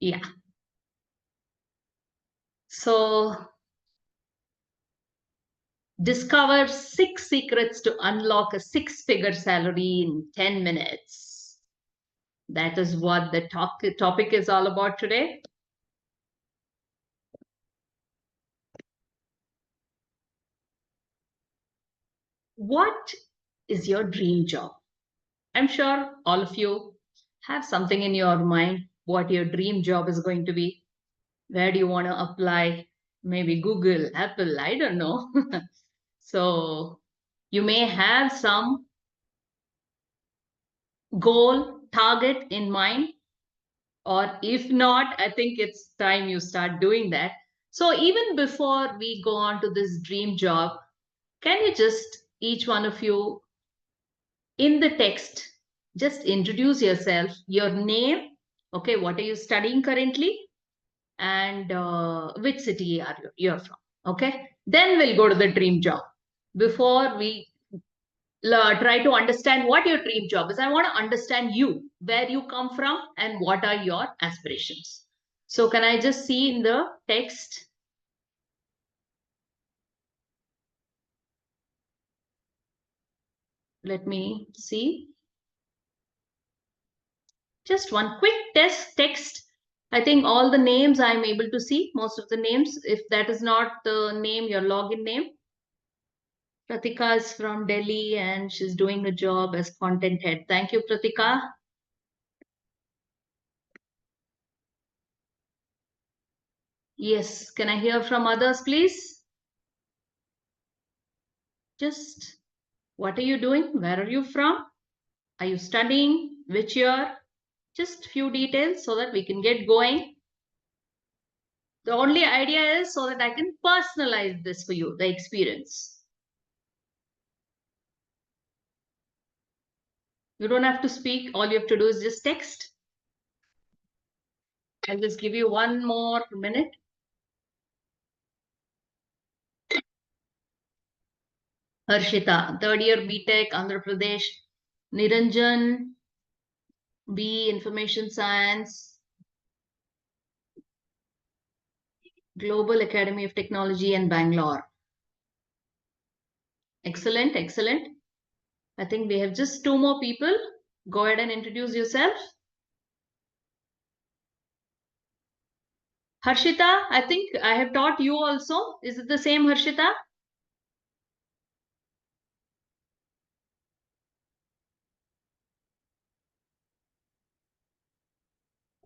Yeah. So discover 6 secrets to unlock a six-figure salary in 10 minutes. That is what the topic is all about today. What is your dream job? I'm sure all of you have something in your mind what your dream job is going to be. Where do you want to apply? Maybe Google, Apple, I don't know. So you may have some goal, target in mind, or if not, I think it's time you start doing that. So even before we go on to this dream job, can you just, each one of you, in the text, just introduce yourself, your name, okay, what are you studying currently, and which city are you're from, okay? Then we'll go to the dream job. Before we try to understand what your dream job is, I want to understand you, where you come from, and what are your aspirations. So can I just see in the text? Let me see. Just one quick text. I think all the names I'm able to see, most of the names. If that is not the name, your login name. Pratika is from Delhi and she's doing a job as content head. Thank you, Pratika. Yes, can I hear from others, please? Just what are you doing? Where are you from? Are you studying? Which year? Just few details so that we can get going. The only idea is so that I can personalize this for you, the experience. You don't have to speak. All you have to do is just text. I'll just give you one more minute. Harshita, third year BTech, Andhra Pradesh. Niranjan, B, Information Science, Global Academy of Technology in Bangalore. Excellent, excellent. I think we have just two more people. Go ahead and introduce yourself. Harshita, I think I have taught you also. Is it the same, Harshita?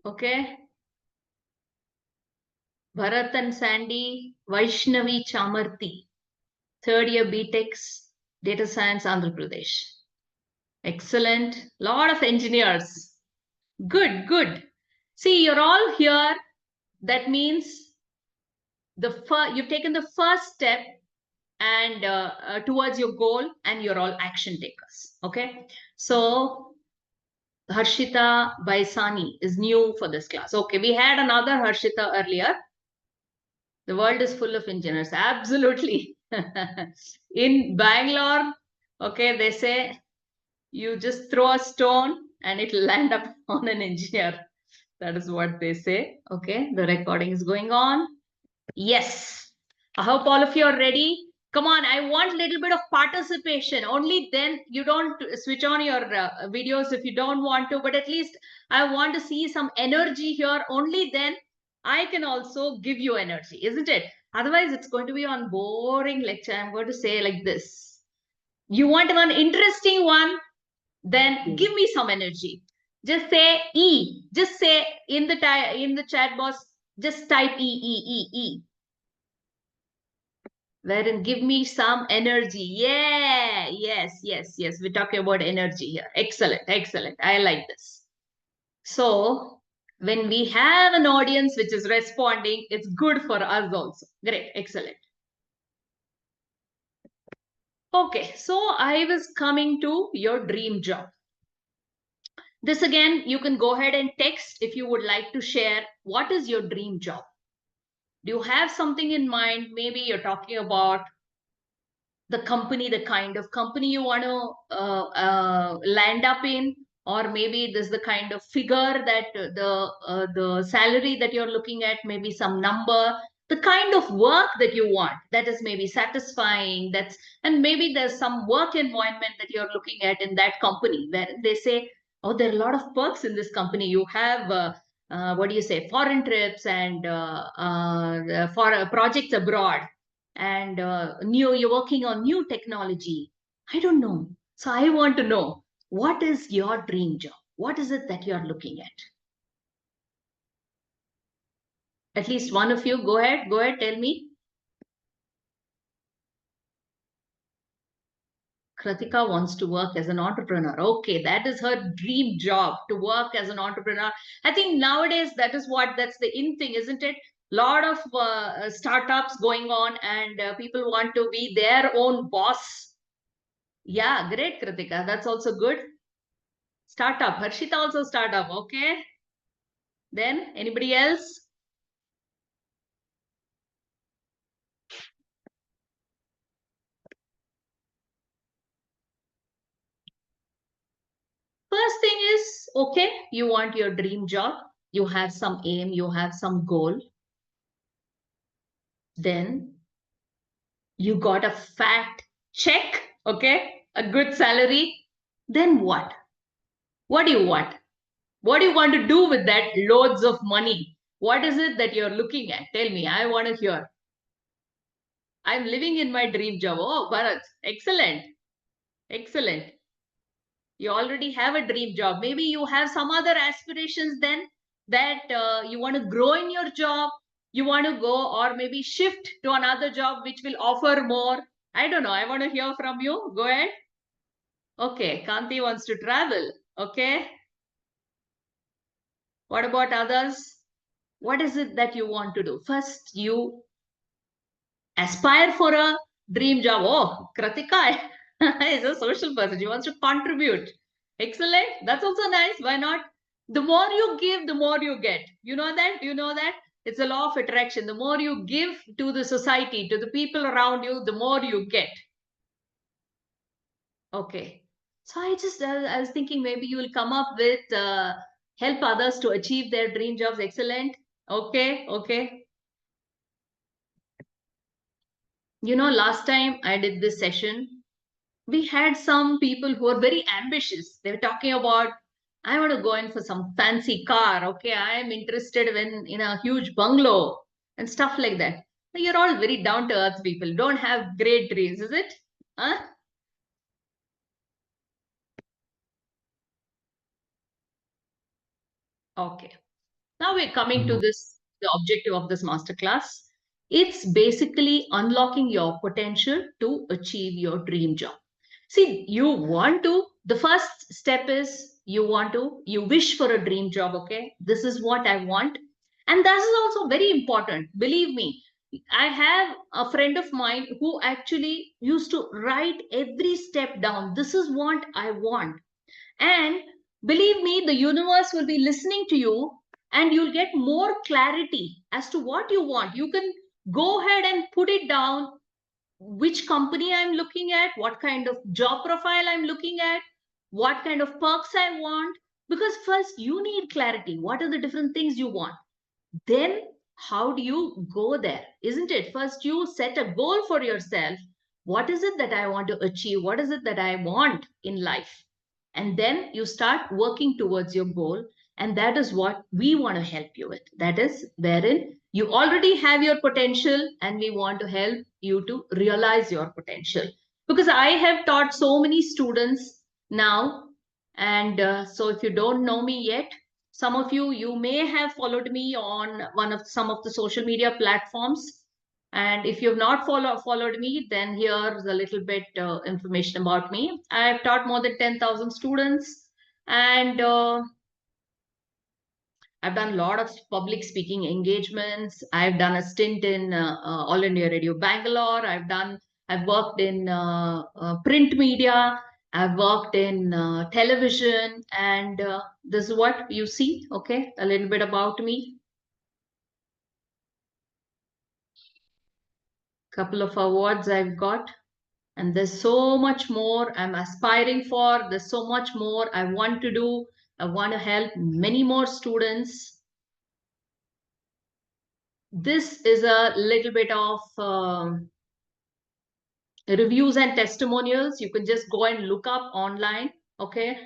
Okay. Bharat and Sandy, Vaishnavi Chamarti, third year BTechs, Data Science, Andhra Pradesh. Excellent. Lot of engineers. Good, good. See, you're all here. That means you've taken the first step and towards your goal, and you're all action takers. Okay. So Harshita Baisani is new for this class. Okay, we had another Harshita earlier. The world is full of engineers. Absolutely. In Bangalore, okay, they say you just throw a stone and it'll land up on an engineer. That is what they say. Okay, the recording is going on. Yes. I hope all of you are ready. Come on, I want a little bit of participation. Only then you don't switch on your videos if you don't want to, but at least I want to see some energy here. Only then I can also give you energy, isn't it? Otherwise, it's going to be on boring lecture. I'm going to say like this. You want one interesting one? Then give me some energy. Just say E. Just say in the chat box, just type E, E, E, E. Wherein give me some energy. Yeah, yes. We're talking about energy here. Excellent, excellent. I like this. So when we have an audience which is responding, it's good for us also. Great, excellent. Okay, so I was coming to your dream job. This again, you can go ahead and text if you would like to share what is your dream job. Do you have something in mind? Maybe you're talking about the company, the kind of company you want to land up in, or maybe this is the kind of figure that the salary that you're looking at, maybe some number, the kind of work that you want that is maybe satisfying, that's, and maybe there's some work environment that you're looking at in that company where they say, oh, there are a lot of perks in this company. You have what do you say, foreign trips, and for projects abroad, and you're working on new technology. I don't know. So I want to know, what is your dream job? What is it that you're looking at? At least one of you, go ahead, tell me. Kratika wants to work as an entrepreneur. Okay, that is her dream job, to work as an entrepreneur. I think nowadays that's the in thing, isn't it? Lot of startups going on, and people want to be their own boss. Yeah, great, Kritika. That's also good. Startup. Harshita also startup. Okay. Then anybody else? First thing is, okay, you want your dream job. You have some aim. You have some goal. Then you got a fat check. Okay. A good salary. Then what? What do you want? What do you want to do with that loads of money? What is it that you're looking at? Tell me. I want to hear. I'm living in my dream job. Oh, Bharat. Excellent. Excellent. You already have a dream job. Maybe you have some other aspirations then, that you want to grow in your job. You want to go, or maybe shift to another job which will offer more. I don't know. I want to hear from you. Go ahead. Okay. Kanti wants to travel. Okay. What about others? What is it that you want to do? First, you aspire for a dream job. Oh, Kratika is a social person. She wants to contribute. Excellent. That's also nice. Why not? The more you give, the more you get. You know that? You know that? It's a law of attraction. The more you give to the society, to the people around you, the more you get. Okay. So I was thinking maybe you will come up with help others to achieve their dream jobs. Excellent. Okay. Okay. Last time I did this session, we had some people who are very ambitious. They were talking about, I want to go in for some fancy car. Okay, I am interested in a huge bungalow and stuff like that. You're all very down to earth people. Don't have great dreams, is it? Huh? Okay. Now we're coming to the objective of this masterclass. It's basically unlocking your potential to achieve your dream job. See, the first step is you wish for a dream job, okay? This is what I want. And that is also very important. Believe me, I have a friend of mine who actually used to write every step down. This is what I want. And believe me, the universe will be listening to you, and you'll get more clarity as to what you want. You can go ahead and put it down, which company I'm looking at, what kind of job profile I'm looking at, what kind of perks I want. Because first you need clarity. What are the different things you want? Then how do you go there? Isn't it? First you set a goal for yourself. What is it that I want to achieve? What is it that I want in life? And then you start working towards your goal. And that is what we want to help you with. That is wherein you already have your potential, and we want to help you to realize your potential. Because I have taught so many students now. And so if you don't know me yet, some of you may have followed me on some of the social media platforms. And if you've not followed me, then here's a little bit information about me. I've taught more than 10,000 students, and I've done a lot of public speaking engagements. I've done a stint in All India Radio Bangalore. I've worked in print media. I've worked in television, and this is what you see. Okay, a little bit about me. Couple of awards I've got. And there's so much more I'm aspiring for. There's so much more I want to do. I want to help many more students. This is a little bit of reviews and testimonials. You can just go and look up online. Okay.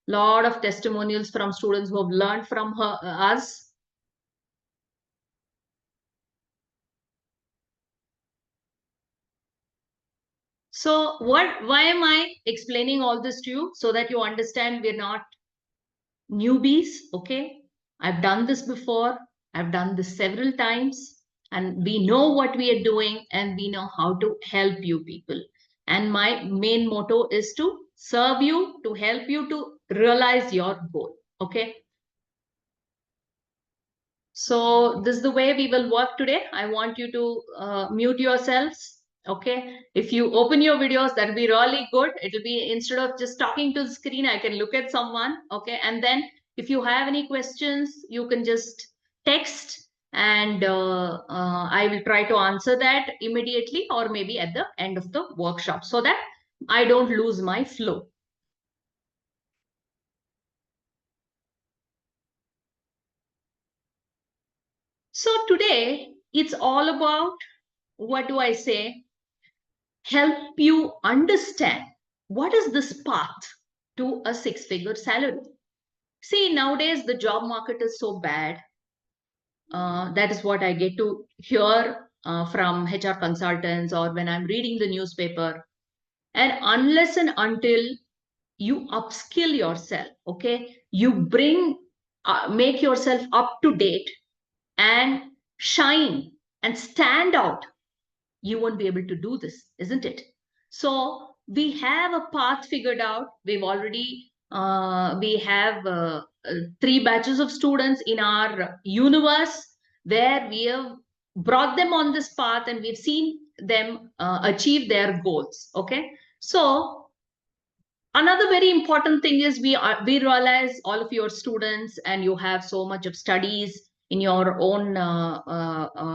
Lot of testimonials from students who have learned from us. So why am I explaining all this to you? So that you understand we're not newbies. Okay. I've done this before. I've done this several times, and we know what we are doing, and we know how to help you people. And my main motto is to serve you, to help you to realize your goal. Okay. So this is the way we will work today. I want you to mute yourselves. Okay. If you open your videos, that'll be really good. It'll be, instead of just talking to the screen, I can look at someone. Okay. And then if you have any questions, you can just text, and I will try to answer that immediately, or maybe at the end of the workshop, so that I don't lose my flow. So today it's all about, what do I say? Help you understand what is this path to a six-figure salary. See, nowadays the job market is so bad. That is what I get to hear from HR consultants, or when I'm reading the newspaper. And unless and until you upskill yourself, okay, you make yourself up to date and shine and stand out, you won't be able to do this, isn't it? So we have a path figured out. We have three batches of students in our universe, where we have brought them on this path, and we've seen them achieve their goals. Okay. So another very important thing is, we realize all of your students, and you have so much of studies in your own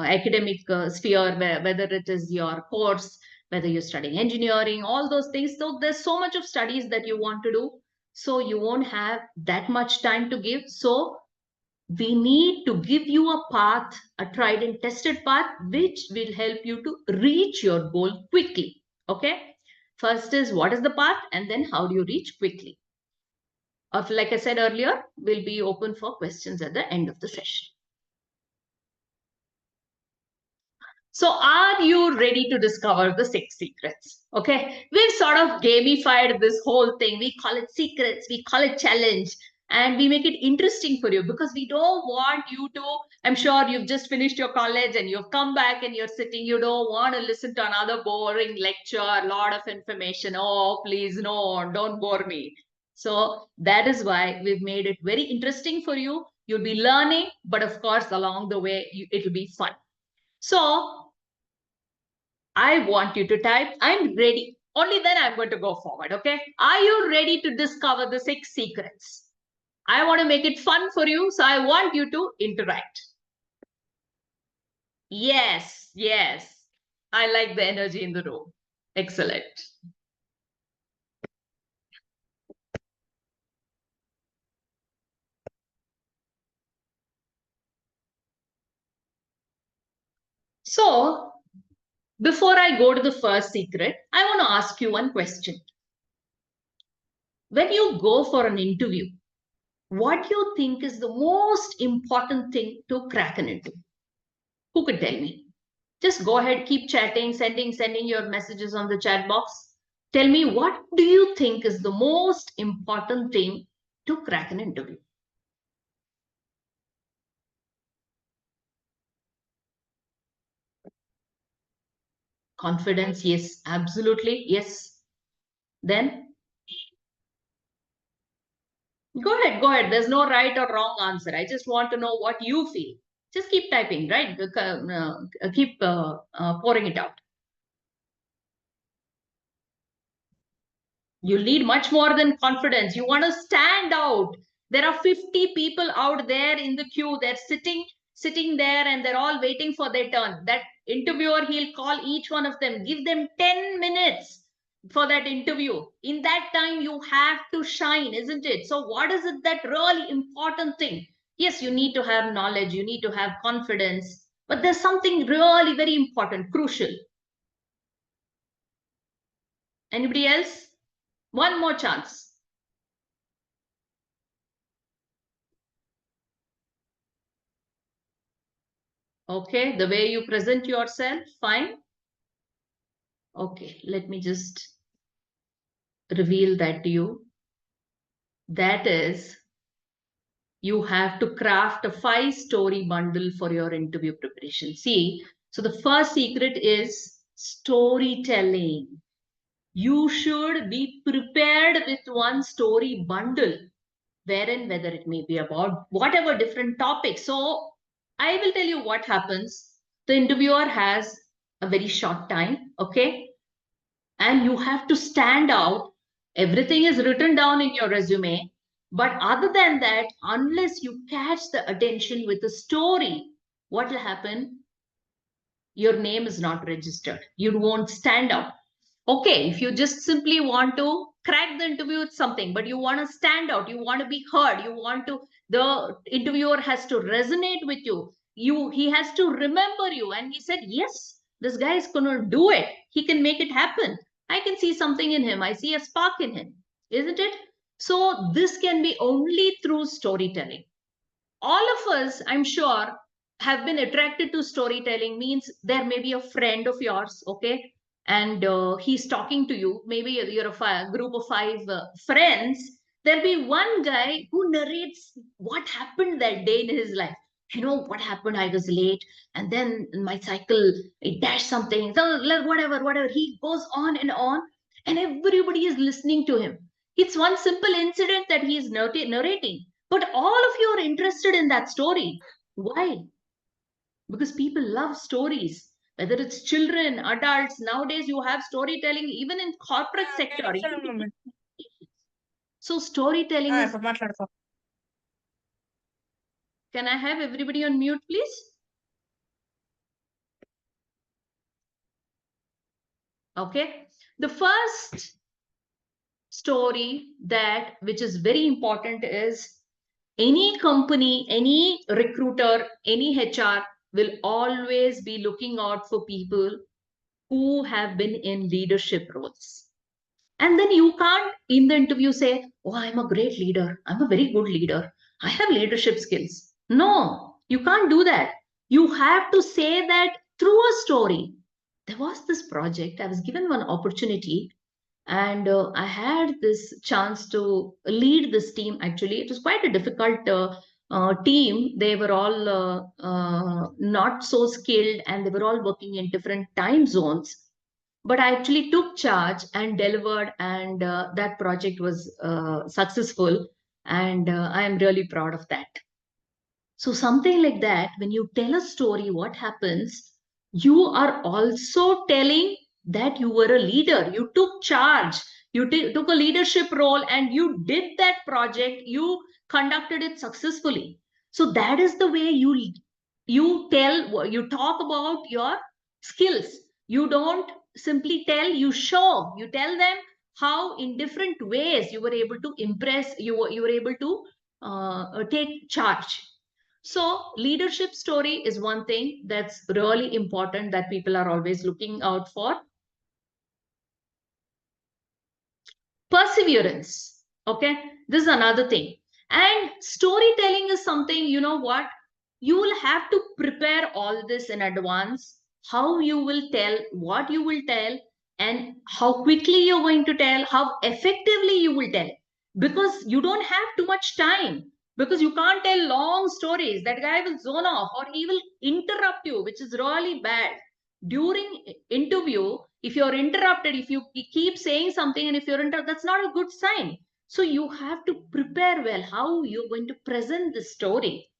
academic sphere, whether it is your course, whether you're studying engineering, all those things. So there's so much of studies that you want to do, so you won't have that much time to give. So we need to give you a path, a tried and tested path, which will help you to reach your goal quickly. Okay. First is, what is the path, and then how do you reach quickly? Like I said earlier, we'll be open for questions at the end of the session. So are you ready to discover the six secrets? Okay. We've sort of gamified this whole thing. We call it secrets, we call it challenge, and we make it interesting for you, because we don't want you to, I'm sure you've just finished your college and you've come back and you're sitting, you don't want to listen to another boring lecture, a lot of information. Oh, please, no, don't bore me. So that is why we've made it very interesting for you. You'll be learning, but of course, along the way, it'll be fun. So I want you to type, I'm ready. Only then I'm going to go forward. Okay. Are you ready to discover the six secrets? I want to make it fun for you, so I want you to interact. Yes, yes. I like the energy in the room. Excellent. So, before I go to the first secret, I want to ask you one question. When you go for an interview, what do you think is the most important thing to crack an interview? Who could tell me? Just go ahead, keep chatting, sending your messages on the chat box. Tell me, what do you think is the most important thing to crack an interview? Confidence, yes, absolutely, yes. Then go ahead. There's no right or wrong answer. I just want to know what you feel. Just keep typing, right? Keep pouring it out. You need much more than confidence. You want to stand out. There are 50 people out there in the queue. They're sitting there, and they're all waiting for their turn. That interviewer, he'll call each one of them, give them 10 minutes. for that interview. In that time, you have to shine, isn't it? So what is it that really important thing? Yes, you need to have knowledge, you need to have confidence, but there's something really very important, crucial. Anybody else? One more chance. Okay, the way you present yourself, fine. Okay, let me just reveal that to you. That is, you have to craft a 5-story bundle for your interview preparation. See, so the first secret is storytelling. You should be prepared with one story bundle, wherein whether it may be about whatever different topics. So I will tell you what happens. The interviewer has a very short time, okay? And you have to stand out. Everything is written down in your resume. But other than that, unless you catch the attention with a story, what will happen? Your name is not registered. You won't stand out. Okay, if you just simply want to crack the interview with something, but you want to stand out, you want to be heard, you want to, the interviewer has to resonate with you. He has to remember you. And he said, yes, this guy is going to do it. He can make it happen. I can see something in him. I see a spark in him, isn't it? So this can be only through storytelling. All of us, I'm sure, have been attracted to storytelling. Means there may be a friend of yours, okay, and he's talking to you. Maybe you're a group of 5 friends. There'll be one guy who narrates what happened that day in his life. You know what happened? I was late, and then my cycle it dashed something. So whatever. He goes on, and everybody is listening to him. It's one simple incident that he is narrating, but all of you are interested in that story. Why? Because people love stories. Whether it's children, adults, nowadays you have storytelling even in corporate sector. So storytelling is. Can I have everybody on mute, please? Okay. The first story that which is very important is any company, any recruiter, any HR will always be looking out for people who have been in leadership roles. And then you can't in the interview say, oh, I'm a great leader. I'm a very good leader. I have leadership skills. No, you can't do that. You have to say that through a story. There was this project, I was given one opportunity, and I had this chance to lead this team. Actually, it was quite a difficult team. They were all not so skilled, and they were all working in different time zones, but I actually took charge and delivered, and that project was successful, and I am really proud of that. So something like that, when you tell a story, what happens? You are also telling that you were a leader. You took charge. You took a leadership role and you did that project. You conducted it successfully. So that is the way you talk about your skills. You don't simply tell, you show. You tell them how in different ways you were able to impress, you were able to take charge. So leadership story is one thing that's really important that people are always looking out for. Perseverance. Okay. This is another thing. And storytelling is something, you know what? You will have to prepare all this in advance. How you will tell, what you will tell, and how quickly you're going to tell, how effectively you will tell. Because you don't have too much time. Because you can't tell long stories. That guy will zone off or he will interrupt you, which is really bad. During interview, if you're interrupted, if you keep saying something and if you're interrupted, that's not a good sign. So you have to prepare well how you're going to present the story,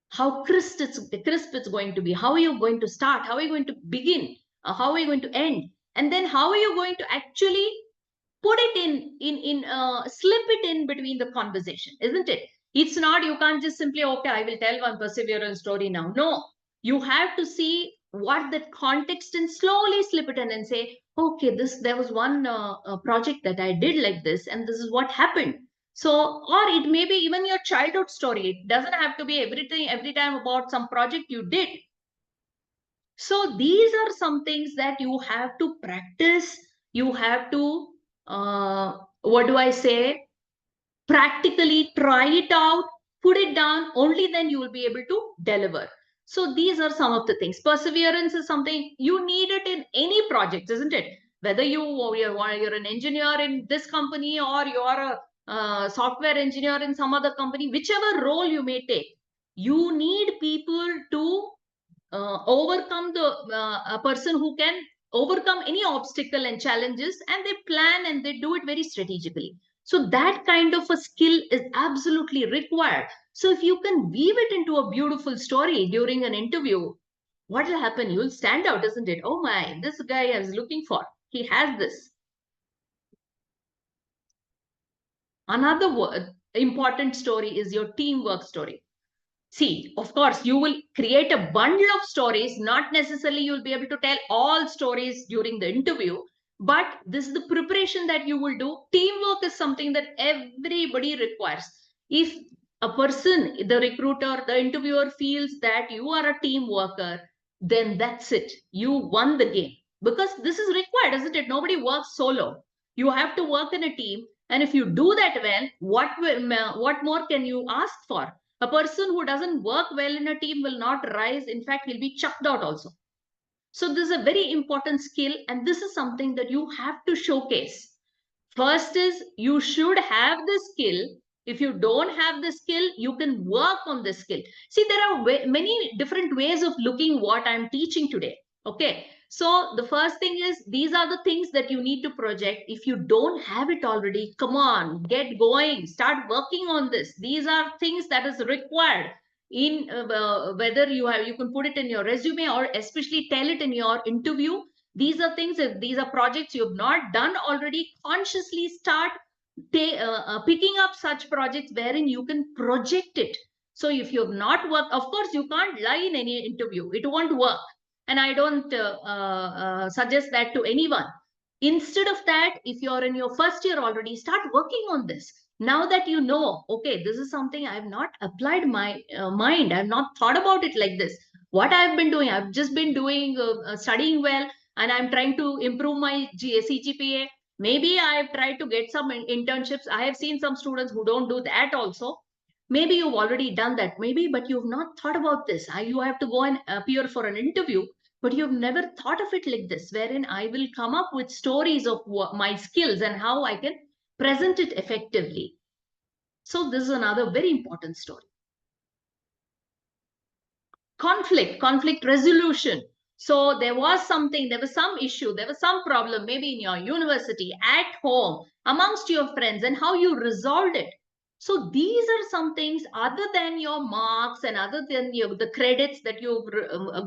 how crisp it's going to be, how are you going to start, how are you going to begin, how are you going to end, and then how are you going to actually put it in slip it in between the conversation, isn't it? It's not, you can't just simply, okay, I will tell one perseverance story now. No, you have to see what that context and slowly slip it in and say, okay, there was one project that I did like this, and this is what happened. So, or it may be even your childhood story. It doesn't have to be everything every time about some project you did. So these are some things that you have to practice. You have to, what do I say? Practically try it out, put it down. Only then you will be able to deliver. So these are some of the things. Perseverance is something you need it in any project, isn't it? Whether you're an engineer in this company or you're a software engineer in some other company, whichever role you may take, you need people to overcome a person who can overcome any obstacle and challenges, and they plan and they do it very strategically. So that kind of a skill is absolutely required. So if you can weave it into a beautiful story during an interview, what will happen? You'll stand out, isn't it? Oh my, this guy I was looking for, he has this. Another important story is your teamwork story. See, of course, you will create a bundle of stories. Not necessarily you'll be able to tell all stories during the interview, but this is the preparation that you will do. Teamwork is something that everybody requires. If a person, the recruiter, the interviewer feels that you are a team worker, then that's it. You won the game. Because this is required, isn't it? Nobody works solo. You have to work in a team. And if you do that well, what more can you ask for? A person who doesn't work well in a team will not rise. In fact, he'll be chucked out also. So this is a very important skill, and this is something that you have to showcase. First is you should have the skill. If you don't have the skill, you can work on the skill. See, there are many different ways of looking what I'm teaching today. Okay. So the first thing is these are the things that you need to project. If you don't have it already, come on, get going, start working on this. These are things that is required in whether you can put it in your resume or especially tell it in your interview. These are things, if these are projects you've not done already, consciously start picking up such projects wherein you can project it. So if you've not worked, of course, you can't lie in any interview. It won't work. And I don't suggest that to anyone. Instead of that, if you're in your first year already, start working on this. Now that you know, okay, this is something I've not applied my mind. I've not thought about it like this. What I've been doing, I've just been doing studying well, and I'm trying to improve my CGPA. Maybe I've tried to get some internships. I have seen some students who don't do that also. Maybe you've already done that, maybe, but you've not thought about this. You have to go and appear for an interview, but you've never thought of it like this, wherein I will come up with stories of my skills and how I can present it effectively. So this is another very important story. Conflict resolution. So there was some issue, there was some problem, maybe in your university, at home, amongst your friends, and how you resolved it. So these are some things other than your marks and other than the credits that you've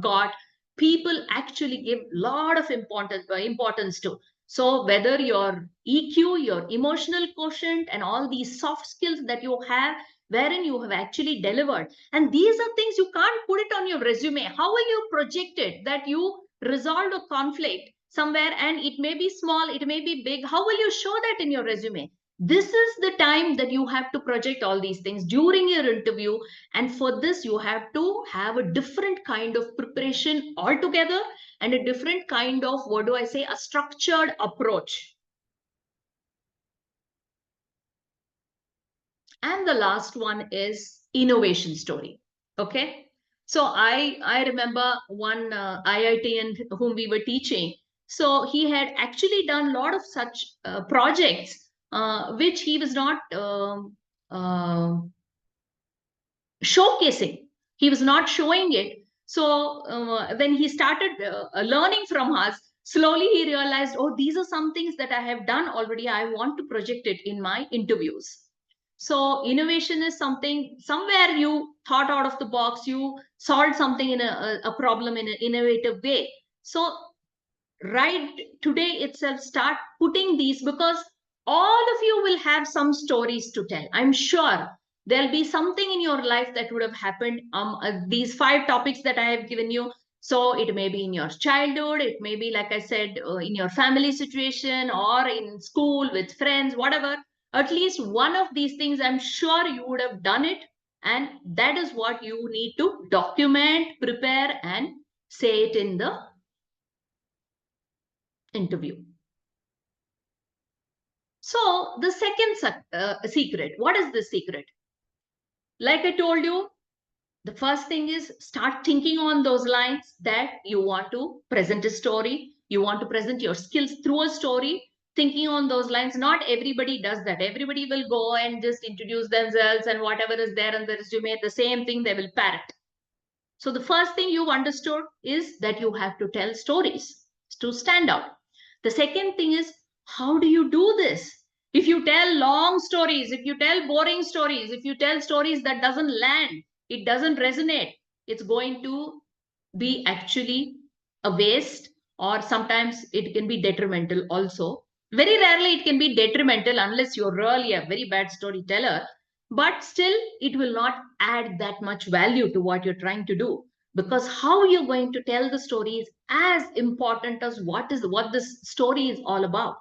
got, people actually give a lot of importance to. So whether your EQ, your emotional quotient, and all these soft skills that you have, wherein you have actually delivered. And these are things you can't put it on your resume. How will you project it that you resolved a conflict somewhere, and it may be small, it may be big? How will you show that in your resume? This is the time that you have to project all these things during your interview. And for this, you have to have a different kind of preparation altogether, and a different kind of, what do I say, a structured approach. And the last one is innovation story. Okay. So I remember one IITian whom we were teaching. So he had actually done a lot of such projects, which he was not showcasing. He was not showing it. So when he started learning from us, slowly he realized, oh, these are some things that I have done already. I want to project it in my interviews. So innovation is something, somewhere you thought out of the box, you solved something in a problem in an innovative way. So right today itself, start putting these, because all of you will have some stories to tell. I'm sure there'll be something in your life that would have happened. These 5 topics that I have given you, So it may be in your childhood, it may be, like I said, in your family situation or in school with friends, whatever. At least one of these things, I'm sure you would have done it. And that is what you need to document, prepare, and say it in the interview. So the second secret, what is the secret? Like I told you, the first thing is start thinking on those lines that you want to present a story. You want to present your skills through a story. Thinking on those lines. Not everybody does that. Everybody will go and just introduce themselves and whatever is there on the resume, the same thing they will parrot. So the first thing you understood is that you have to tell stories to stand out. The second thing is, how do you do this? If you tell long stories, if you tell boring stories, if you tell stories that doesn't land, it doesn't resonate, it's going to be actually a waste, or sometimes it can be detrimental also. Very rarely it can be detrimental unless you're really a very bad storyteller, but still it will not add that much value to what you're trying to do, because how you're going to tell the story is as important as what this story is all about.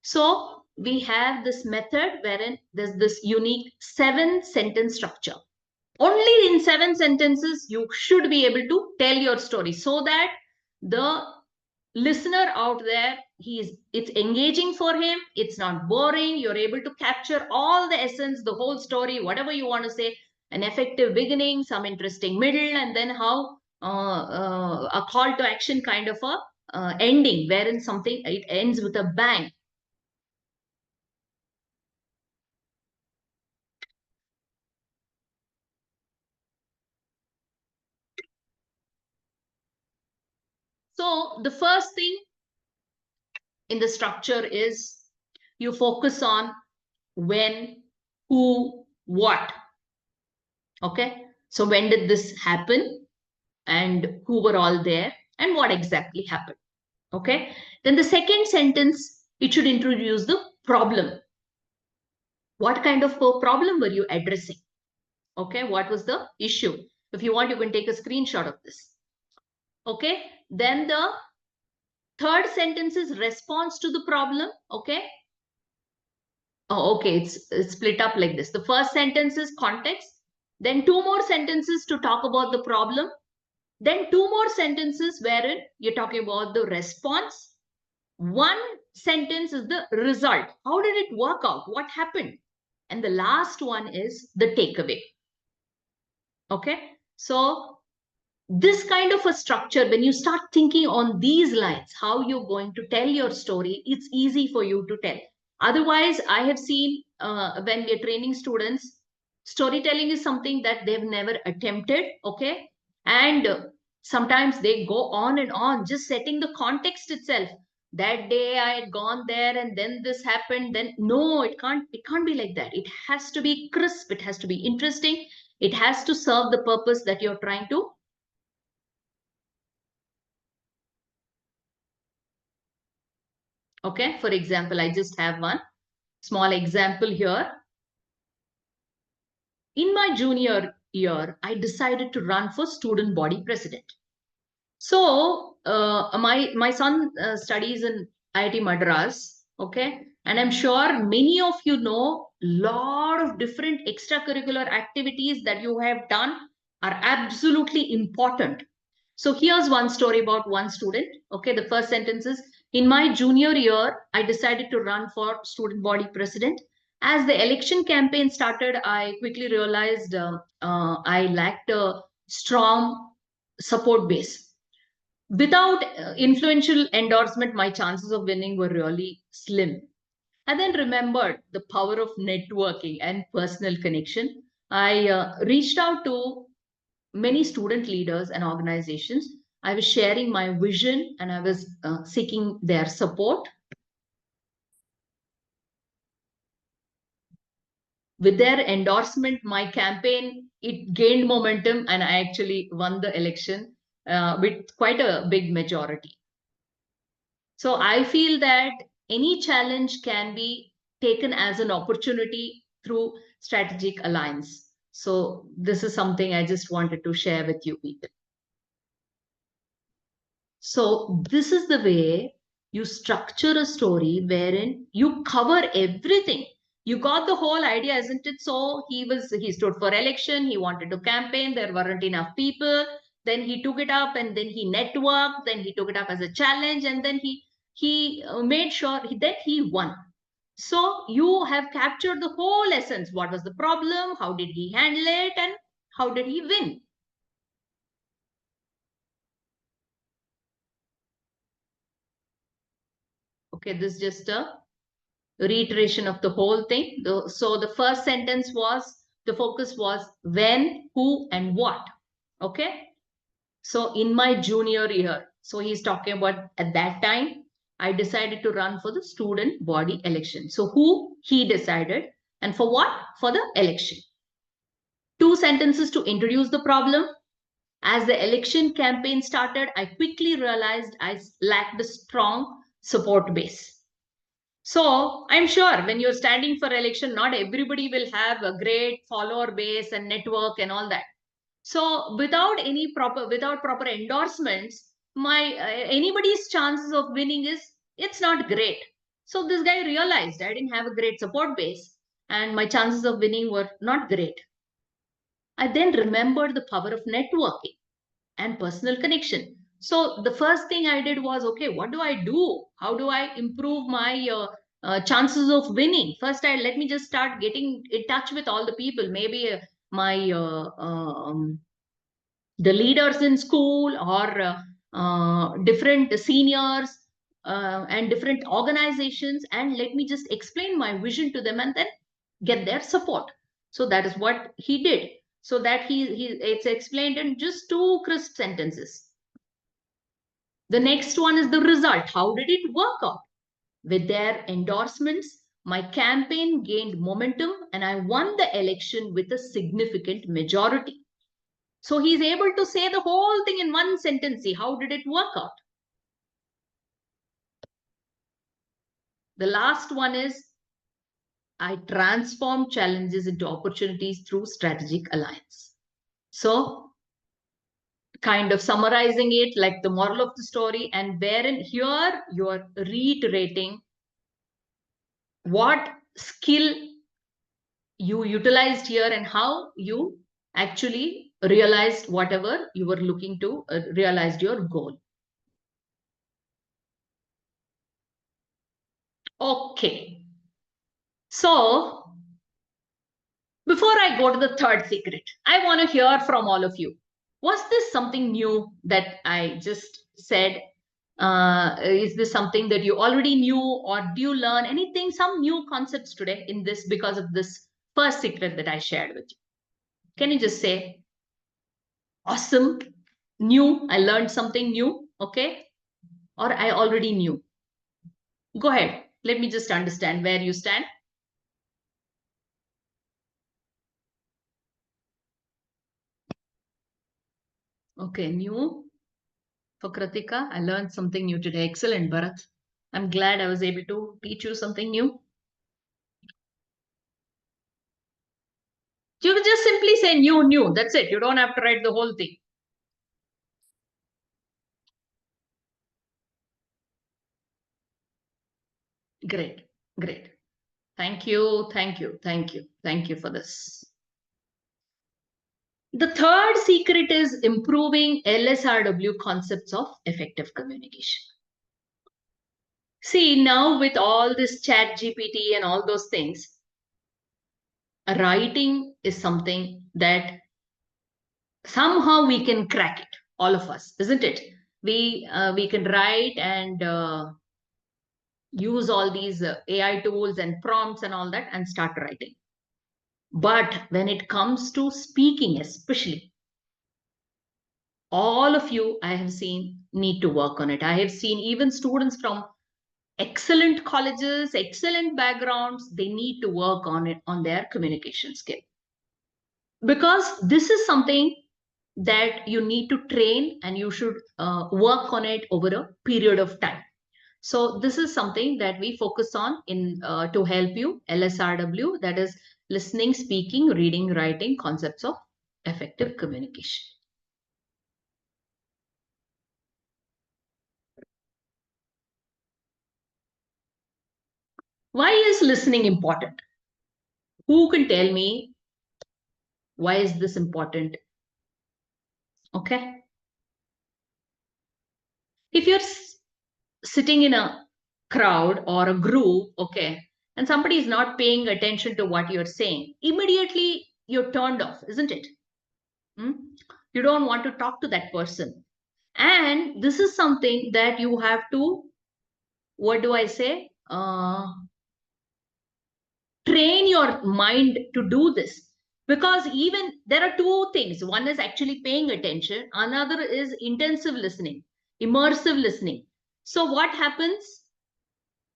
So we have this method wherein there's this unique 7-sentence structure. Only in 7 sentences you should be able to tell your story, so that the listener out there, it's engaging for him, it's not boring, you're able to capture all the essence, the whole story, whatever you want to say, an effective beginning, some interesting middle, and then how a call to action kind of a ending, wherein something, it ends with a bang. So the first thing in the structure is you focus on when, who, what. Okay. So when did this happen, and who were all there, and what exactly happened. Okay. Then the second sentence, it should introduce the problem. What kind of problem were you addressing? Okay. What was the issue? If you want, you can take a screenshot of this. Okay. Then the third sentence is response to the problem. Okay. Oh, okay. It's split up like this. The first sentence is context. Then 2 more sentences to talk about the problem. Then 2 more sentences wherein you're talking about the response. 1 sentence is the result. How did it work out? What happened? And the last one is the takeaway. Okay. So this kind of a structure, when you start thinking on these lines, how you're going to tell your story, it's easy for you to tell. Otherwise, I have seen when we're training students, storytelling is something that they've never attempted. Okay. And sometimes they go on and on, just setting the context itself. That day I had gone there and then this happened. Then no, it can't be like that. It has to be crisp. It has to be interesting. It has to serve the purpose that you're trying to. Okay, for example, I just have one small example here. In my junior year, I decided to run for student body president. So my son studies in IIT Madras, okay, and I'm sure many of you know lot of different extracurricular activities that you have done are absolutely important. So here's one story about one student. Okay, the first sentence is, in my junior year, I decided to run for student body president. As the election campaign started, I quickly realized I lacked a strong support base. Without influential endorsement, my chances of winning were really slim. I then remembered the power of networking and personal connection. I reached out to many student leaders and organizations. I was sharing my vision and I was seeking their support. With their endorsement, my campaign, it gained momentum and I actually won the election with quite a big majority. So I feel that any challenge can be taken as an opportunity through strategic alliance. So this is something I just wanted to share with you people. So this is the way you structure a story wherein you cover everything. You got the whole idea, isn't it? So he stood for election, he wanted to campaign, there weren't enough people. Then he took it up and then he networked, then he took it up as a challenge, and then he made sure then he won. So you have captured the whole essence. What was the problem? How did he handle it? And how did he win? Okay, this is just a reiteration of the whole thing. So the first sentence was, the focus was when, who, and what. Okay. So in my junior year, so he's talking about at that time, I decided to run for the student body election. So who he decided and for what? For the election. Two sentences to introduce the problem. As the election campaign started, I quickly realized I lacked a strong support base. So I'm sure when you're standing for election, not everybody will have a great follower base and network and all that. So without proper endorsements, my anybody's chances of winning it's not great. So this guy realized I didn't have a great support base and my chances of winning were not great. I then remembered the power of networking and personal connection. So the first thing I did was, okay, what do I do? How do I improve my chances of winning? First, I let me just start getting in touch with all the people. Maybe my the leaders in school or different seniors and different organizations, and let me just explain my vision to them and then get their support. So that is what he did. So that he it's explained in just two crisp sentences. The next one is the result. How did it work out? With their endorsements, my campaign gained momentum and I won the election with a significant majority. So he's able to say the whole thing in one sentence. See, how did it work out? The last one is I transformed challenges into opportunities through strategic alliance. So kind of summarizing it like the moral of the story, and wherein here you are reiterating what skill you utilized here and how you actually realized whatever you were looking to realized your goal. Okay. So before I go to the third secret, I want to hear from all of you. Was this something new that I just said? Is this something that you already knew, or do you learn anything, some new concepts today in this because of this first secret that I shared with you? Can you just say, awesome, new, I learned something new, okay? Or I already knew? Go ahead. Let me just understand where you stand. Okay, new. For Kritika, I learned something new today. Excellent, Bharat. I'm glad I was able to teach you something new. You can just simply say new, new. That's it. You don't have to write the whole thing. Great, great. Thank you, thank you, thank you, thank you for this. The third secret is improving LSRW concepts of effective communication. See, now with all this chat GPT and all those things, writing is something that somehow we can crack it, all of us, isn't it? We can write and use all these AI tools and prompts and all that and start writing. But when it comes to speaking, especially, all of you I have seen need to work on it. I have seen even students from excellent colleges, excellent backgrounds, they need to work on it, on their communication skill. Because this is something that you need to train and you should work on it over a period of time. So this is something that we focus on in to help you, LSRW, that is listening, speaking, reading, writing, concepts of effective communication. Why is listening important? Who can tell me why is this important? Okay. If you're sitting in a crowd or a group, okay, and somebody is not paying attention to what you're saying, immediately you're turned off, isn't it? Hmm? You don't want to talk to that person. And this is something that you have to, what do I say? Train your mind to do this. Because even there are two things. One is actually paying attention, another is intensive listening, immersive listening. So, what happens?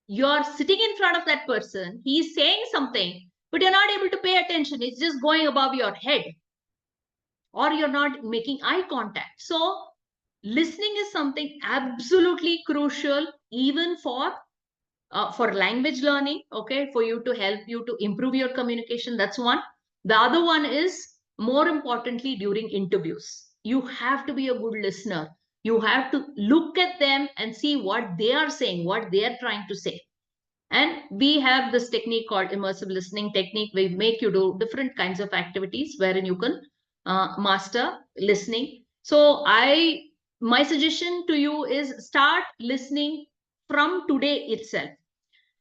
You're sitting in front of that person, he's saying something, but you're not able to pay attention. It's just going above your head, or you're not making eye contact. So, listening is something absolutely crucial, even for language learning, okay, for you to help you to improve your communication. That's one. The other one is more importantly during interviews. You have to be a good listener. You have to look at them and see what they are saying, what they are trying to say. And we have this technique called immersive listening technique. We make you do different kinds of activities wherein you can master listening. So my suggestion to you is start listening from today itself.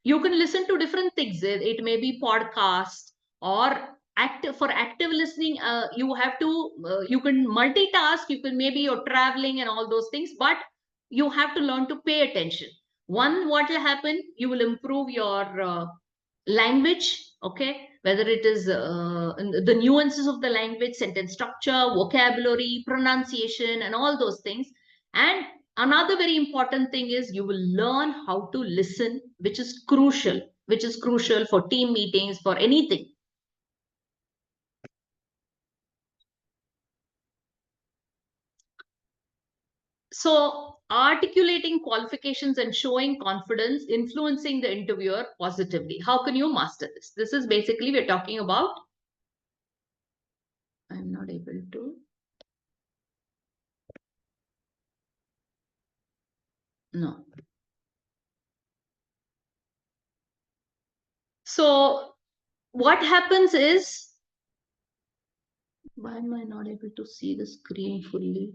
You can listen to different things. It may be podcast or active listening. You have to you can multitask. You can, maybe you're traveling and all those things, but you have to learn to pay attention. One, what will happen? You will improve your language, okay, whether it is the nuances of the language, sentence structure, vocabulary, pronunciation, and all those things. And another very important thing is you will learn how to listen, which is crucial for team meetings, for anything. So articulating qualifications and showing confidence, influencing the interviewer positively. How can you master this? This is basically we're talking about. I'm not able to. No. So what happens is, why am I not able to see the screen fully?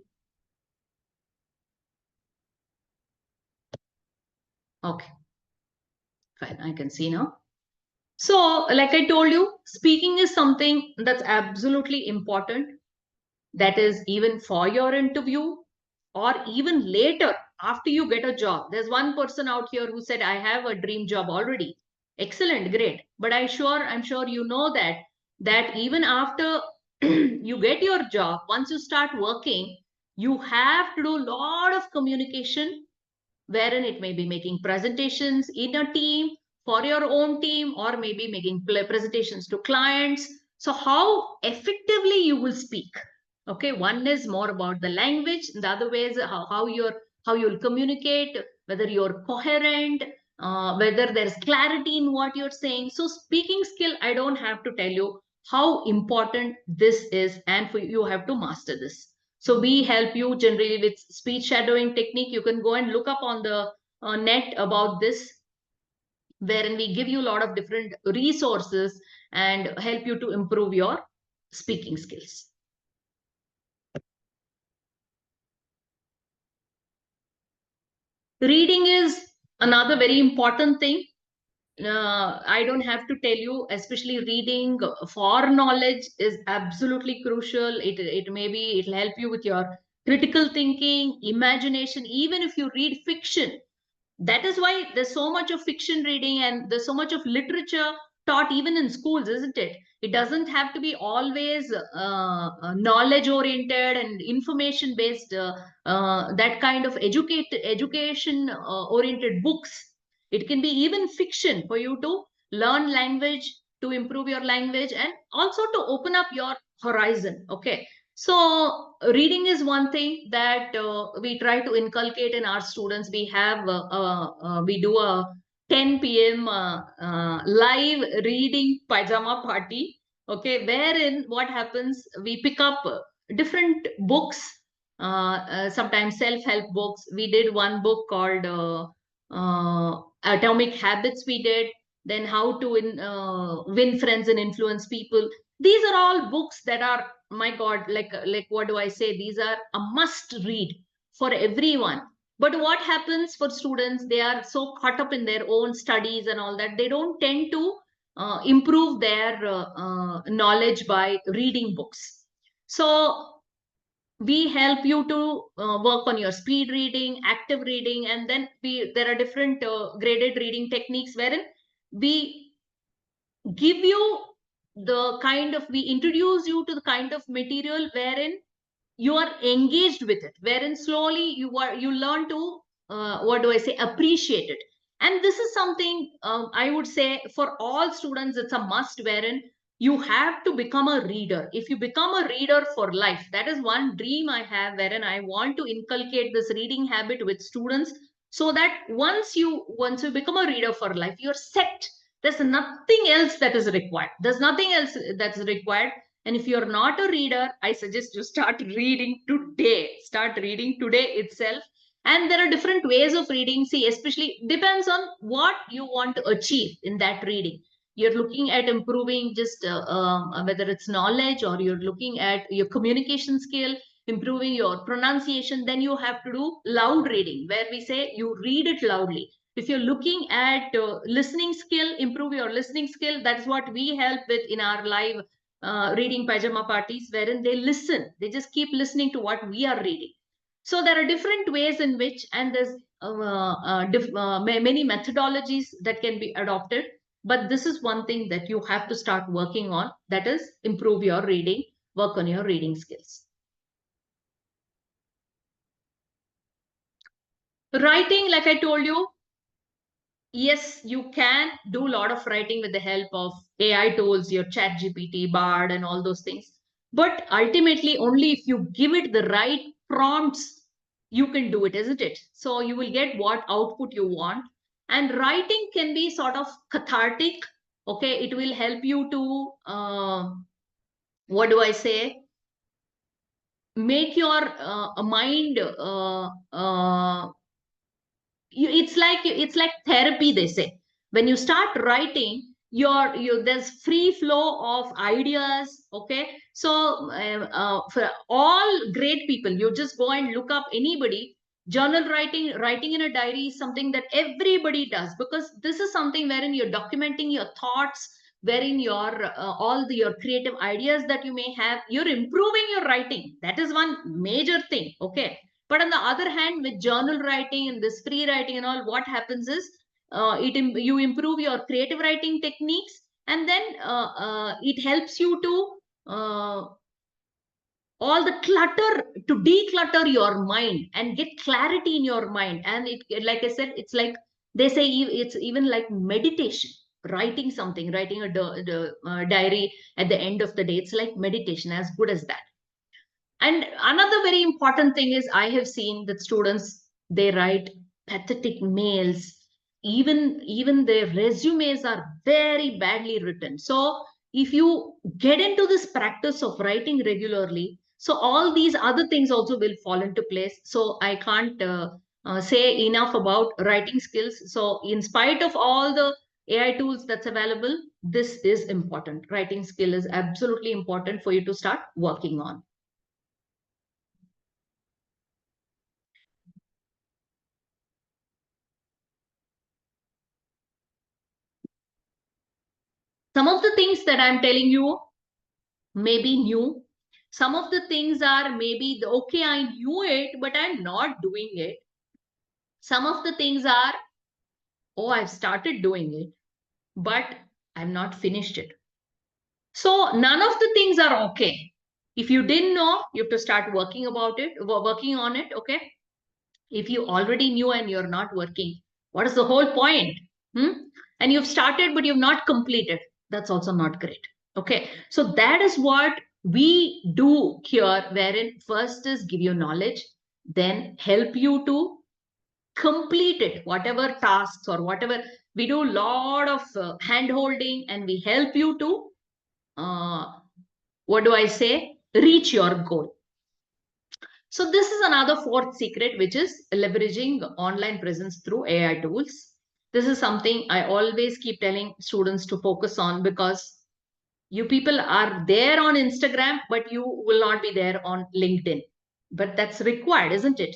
Okay, fine, I can see now. So, like I told you, speaking is something that's absolutely important. That is even for your interview or even later after you get a job. There's one person out here who said, I have a dream job already. Excellent, great. But I'm sure you know that even after you get your job, once you start working, you have to do a lot of communication, wherein it may be making presentations in a team, for your own team, or maybe making presentations to clients. So how effectively you will speak. Okay, one is more about the language, the other way is how you'll communicate, whether you're coherent, whether there's clarity in what you're saying. So speaking skill, I don't have to tell you how important this is, and for you have to master this. So we help you generally with speech shadowing technique. You can go and look up on the net about this, wherein we give you a lot of different resources and help you to improve your speaking skills. Reading is another very important thing. I don't have to tell you, especially reading for knowledge is absolutely crucial. It maybe it'll help you with your critical thinking, imagination. Even if you read fiction, that is why there's so much of fiction reading and there's so much of literature taught even in schools, isn't it? It doesn't have to be always knowledge oriented and information based, that kind of education oriented books. It can be even fiction for you to learn language, to improve your language, and also to open up your horizon. Okay, so reading is one thing that we try to inculcate in our students. We do a 10 p.m. Live reading pajama party. Okay, wherein what happens, we pick up different books, sometimes self-help books. We did one book called Atomic Habits. We did. then how to win friends and influence people. These are all books that are, my God, like what do I say? These are a must read for everyone. But what happens for students? They are so caught up in their own studies and all that. They don't tend to improve their knowledge by reading books. So we help you to work on your speed reading, active reading, and then there are different graded reading techniques wherein we give you we introduce you to the kind of material wherein you are engaged with it, wherein slowly you learn to what do I say, appreciate it. And this is something, I would say, for all students it's a must, wherein you have to become a reader. If you become a reader for life, that is one dream I have, wherein I want to inculcate this reading habit with students, so that once you become a reader for life, you're set. There's nothing else that is required. There's nothing else that's required. And if you're not a reader, I suggest you start reading today. Start reading today itself. And there are different ways of reading. See, especially depends on what you want to achieve in that reading. You're looking at improving just whether it's knowledge, or you're looking at your communication skill, improving your pronunciation, then you have to do loud reading, where we say you read it loudly. If you're looking at listening skill, improve your listening skill. That's what we help with in our live reading pajama parties, wherein they listen. They just keep listening to what we are reading. So there are different ways in which, and there's many methodologies that can be adopted. But this is one thing that you have to start working on. That is, improve your reading, work on your reading skills. Writing, like I told you, yes, you can do a lot of writing with the help of AI tools, your chat GPT, Bard, and all those things. But ultimately, only if you give it the right prompts, you can do it, isn't it? So you will get what output you want. And writing can be sort of cathartic. Okay, it will help you to, what do I say? Make your mind it's like therapy, they say. When you start writing, there's free flow of ideas. Okay, so for all great people, you just go and look up anybody. Journal writing in a diary is something that everybody does, because this is something wherein you're documenting your thoughts, wherein your creative ideas that you may have, you're improving your writing. That is one major thing. Okay, but on the other hand, with journal writing and this free writing and all, what happens is you improve your creative writing techniques, and then it helps you to all the clutter, to declutter your mind and get clarity in your mind. And like I said, it's like they say, it's even like meditation. Writing something, writing a diary at the end of the day, it's like meditation, as good as that. And another very important thing is, I have seen that students, they write pathetic mails. Even their resumes are very badly written. So if you get into this practice of writing regularly, so all these other things also will fall into place. So I can't say enough about writing skills. So in spite of all the AI tools that's available, this is important. Writing skill is absolutely important for you to start working on. Some of the things that I'm telling you may be new. Some of the things are maybe, okay, I knew it, but I'm not doing it. Some of the things are, oh, I've started doing it, but I've not finished it. So none of the things are okay. If you didn't know, you have to start working on it. Okay. If you already knew and you're not working, what is the whole point? And you've started, but you've not completed. That's also not great. Okay. So that is what we do here, wherein first is give you knowledge, then help you to complete it, whatever tasks or whatever. We do a lot of hand holding, and we help you to, what do I say, reach your goal. So this is another fourth secret, which is leveraging online presence through AI tools. This is something I always keep telling students to focus on, because you people are there on Instagram, but you will not be there on LinkedIn. But that's required, isn't it?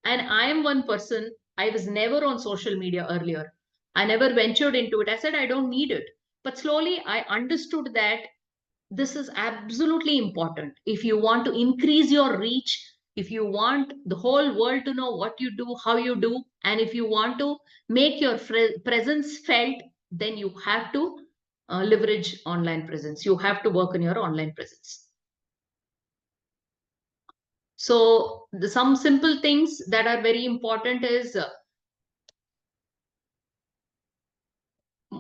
And I am one person, I was never on social media earlier. I never ventured into it. I said, I don't need it. But slowly I understood that this is absolutely important. If you want to increase your reach, if you want the whole world to know what you do, how you do, and if you want to make your presence felt, then you have to leverage online presence. You have to work on your online presence. So some simple things that are very important is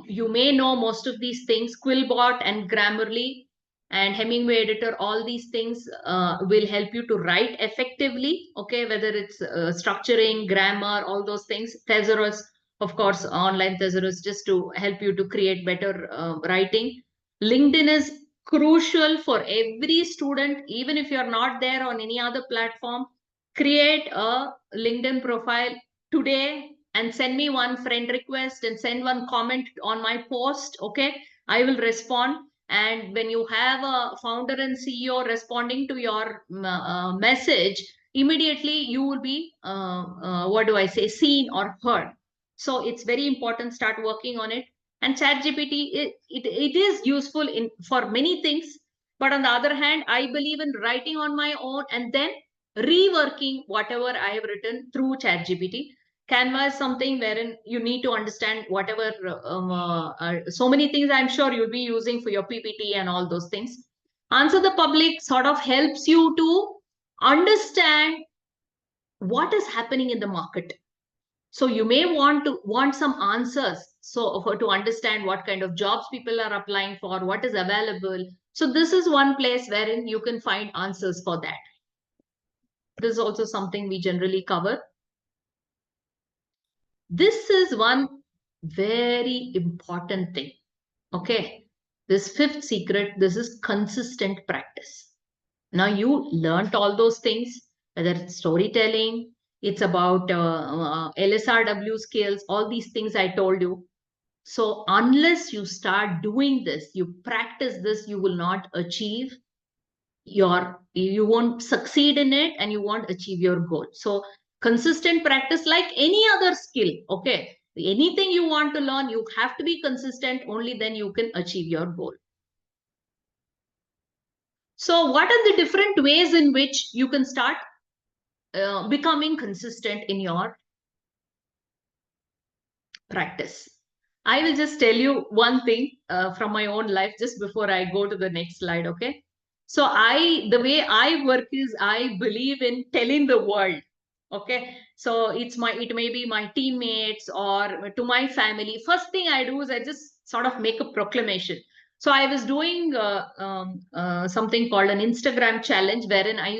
you may know most of these things. Quillbot and Grammarly and Hemingway Editor, all these things will help you to write effectively. Okay, whether it's structuring, grammar, all those things. Thesaurus, of course, online thesaurus, just to help you to create better writing. LinkedIn is crucial for every student, even if you're not there on any other platform. Create a LinkedIn profile today and send me one friend request and send one comment on my post. Okay, I will respond. And when you have a founder and CEO responding to your message, immediately you will be what do I say, seen or heard. So it's very important, start working on it. And ChatGPT, it is useful in for many things, but on the other hand, I believe in writing on my own and then reworking whatever I have written through ChatGPT. Canva is something wherein you need to understand whatever, so many things I'm sure you'll be using for your PPT and all those things. Answer the Public sort of helps you to understand what is happening in the market. So you may want some answers. So to understand what kind of jobs people are applying for, what is available. So this is one place wherein you can find answers for that. This is also something we generally cover. This is one very important thing. Okay. This fifth secret, this is consistent practice. Now you learnt all those things, whether it's storytelling, it's about LSRW skills, all these things I told you. So unless you start doing this, you practice this, you will not achieve you won't succeed in it and you won't achieve your goal. So consistent practice, like any other skill. Okay, anything you want to learn, you have to be consistent, only then you can achieve your goal. So what are the different ways in which you can start becoming consistent in your practice? I will just tell you one thing from my own life just before I go to the next slide. Okay, so the way I work is I believe in telling the world. Okay, so it may be my teammates or to my family. First thing I do is I just sort of make a proclamation. So I was doing something called an Instagram challenge, wherein I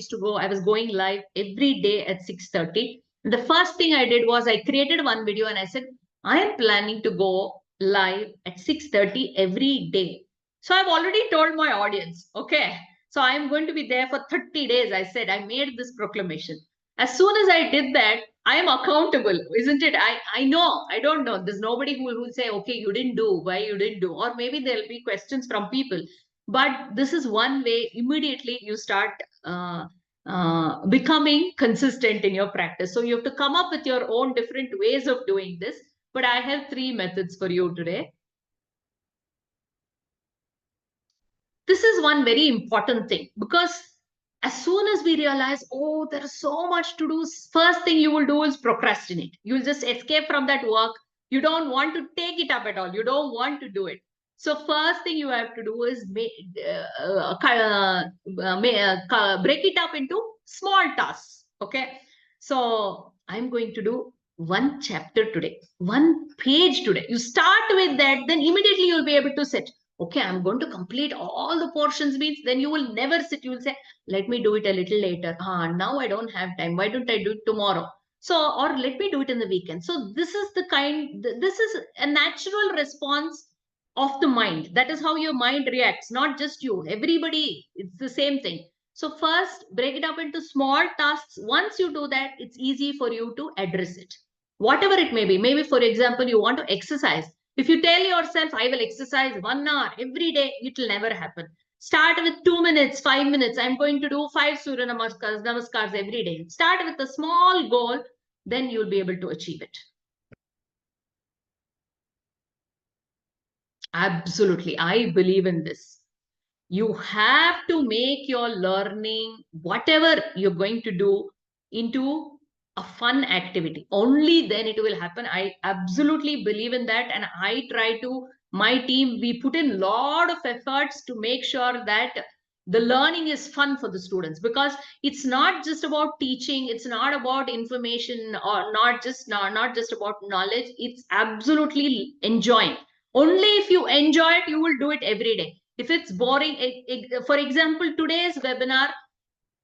was going live every day at 6:30. The first thing I did was I created one video and I said, I am planning to go live at 6:30 every day. So I've already told my audience, okay, so I'm going to be there for 30 days. I said, I made this proclamation. As soon as I did that, I am accountable, isn't it? I know, I don't know. There's nobody who will say, okay, you didn't do, why you didn't do? Or maybe there'll be questions from people. But this is one way immediately you start becoming consistent in your practice. So you have to come up with your own different ways of doing this. But I have 3 methods for you today. This is one very important thing, because as soon as we realize, oh, there is so much to do, first thing you will do is procrastinate. You'll just escape from that work. You don't want to take it up at all. You don't want to do it. So first thing you have to do is break it up into small tasks. Okay. So I'm going to do one chapter today, one page today. You start with that, then immediately you'll be able to set, okay, I'm going to complete all the portions, means then you will never sit. You will say, let me do it a little later. Now I don't have time. Why don't I do it tomorrow? So, or let me do it in the weekend. So this is this is a natural response of the mind. That is how your mind reacts, not just you, everybody. It's the same thing. So first, break it up into small tasks. Once you do that, it's easy for you to address it. whatever it may be. Maybe, for example, you want to exercise. If you tell yourself, I will exercise 1 hour every day, it will never happen. Start with 2 minutes, 5 minutes. I'm going to do 5 Surya Namaskars every day. Start with a small goal, then you'll be able to achieve it. Absolutely. I believe in this. You have to make your learning, whatever you're going to do, into a fun activity. Only then it will happen. I absolutely believe in that. And I try to, my team, we put in a lot of efforts to make sure that the learning is fun for the students, because it's not just about teaching, it's not about information, or not just about knowledge. It's absolutely enjoying. Only if you enjoy it, you will do it every day. If it's boring, for example, today's webinar,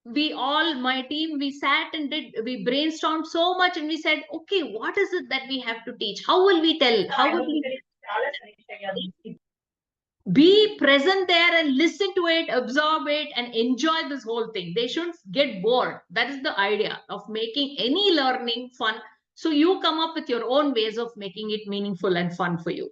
my team, we sat and we brainstormed so much, and we said, okay, what is it that we have to teach? How will we tell? How will we be present there and listen to it, absorb it, and enjoy this whole thing? They shouldn't get bored. That is the idea of making any learning fun. So you come up with your own ways of making it meaningful and fun for you.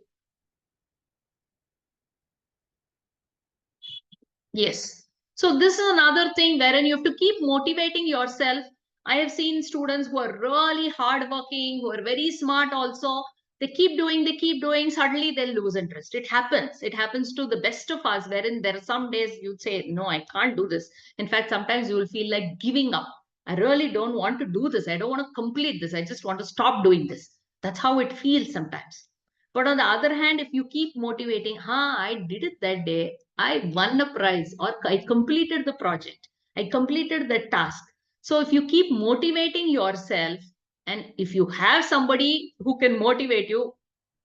Yes. So this is another thing wherein you have to keep motivating yourself. I have seen students who are really hardworking, who are very smart also. They keep doing, suddenly they'll lose interest. It happens. It happens to the best of us, wherein there are some days you'd say, no, I can't do this. In fact, sometimes you will feel like giving up. I really don't want to do this. I don't want to complete this. I just want to stop doing this. That's how it feels sometimes. But on the other hand, if you keep motivating, I did it that day. I won a prize, or I completed the project. I completed the task. So if you keep motivating yourself, and if you have somebody who can motivate you,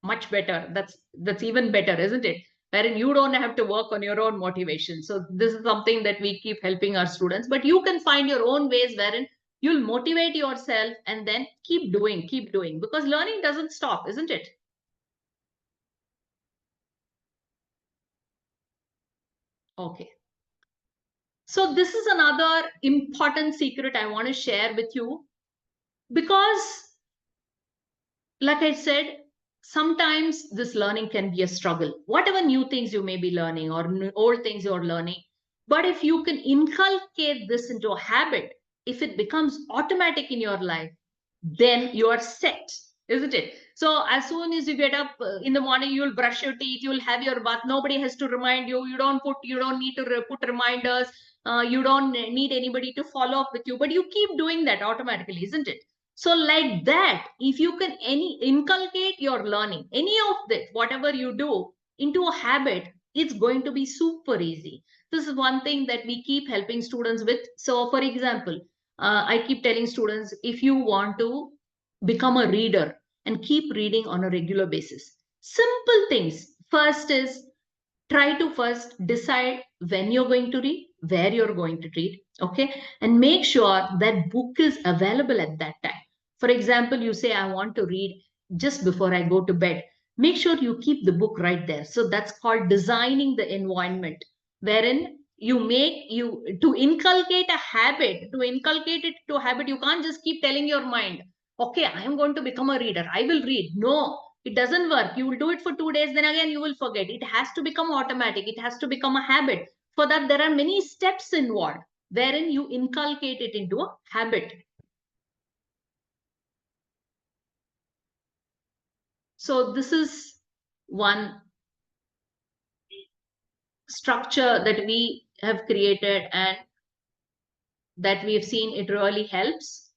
much better. That's even better, isn't it? Wherein you don't have to work on your own motivation. So this is something that we keep helping our students. But you can find your own ways wherein you'll motivate yourself and then keep doing, because learning doesn't stop, isn't it? Okay. So this is another important secret I want to share with you, because, like I said, sometimes this learning can be a struggle. Whatever new things you may be learning, or old things you're learning, but if you can inculcate this into a habit, if it becomes automatic in your life, then you are set, isn't it? So as soon as you get up in the morning, you'll brush your teeth, you'll have your bath. Nobody has to remind you. You don't need to put reminders. You don't need anybody to follow up with you, but you keep doing that automatically, isn't it? So like that, if you can inculcate your learning, any of this, whatever you do, into a habit, it's going to be super easy. This is one thing that we keep helping students with. So for example, I keep telling students, if you want to become a reader and keep reading on a regular basis, simple things. First is, try to first decide when you're going to read, where you're going to read, okay? And make sure that book is available at that time. For example, you say, I want to read just before I go to bed. Make sure you keep the book right there. So that's called designing the environment, wherein to inculcate a habit, to inculcate it to a habit. You can't just keep telling your mind, okay, I am going to become a reader, I will read. No, it doesn't work. You will do it for 2 days, then again you will forget. It has to become automatic. It has to become a habit. For that, there are many steps involved, wherein you inculcate it into a habit. So this is one structure that we have created, and that we have seen it really helps.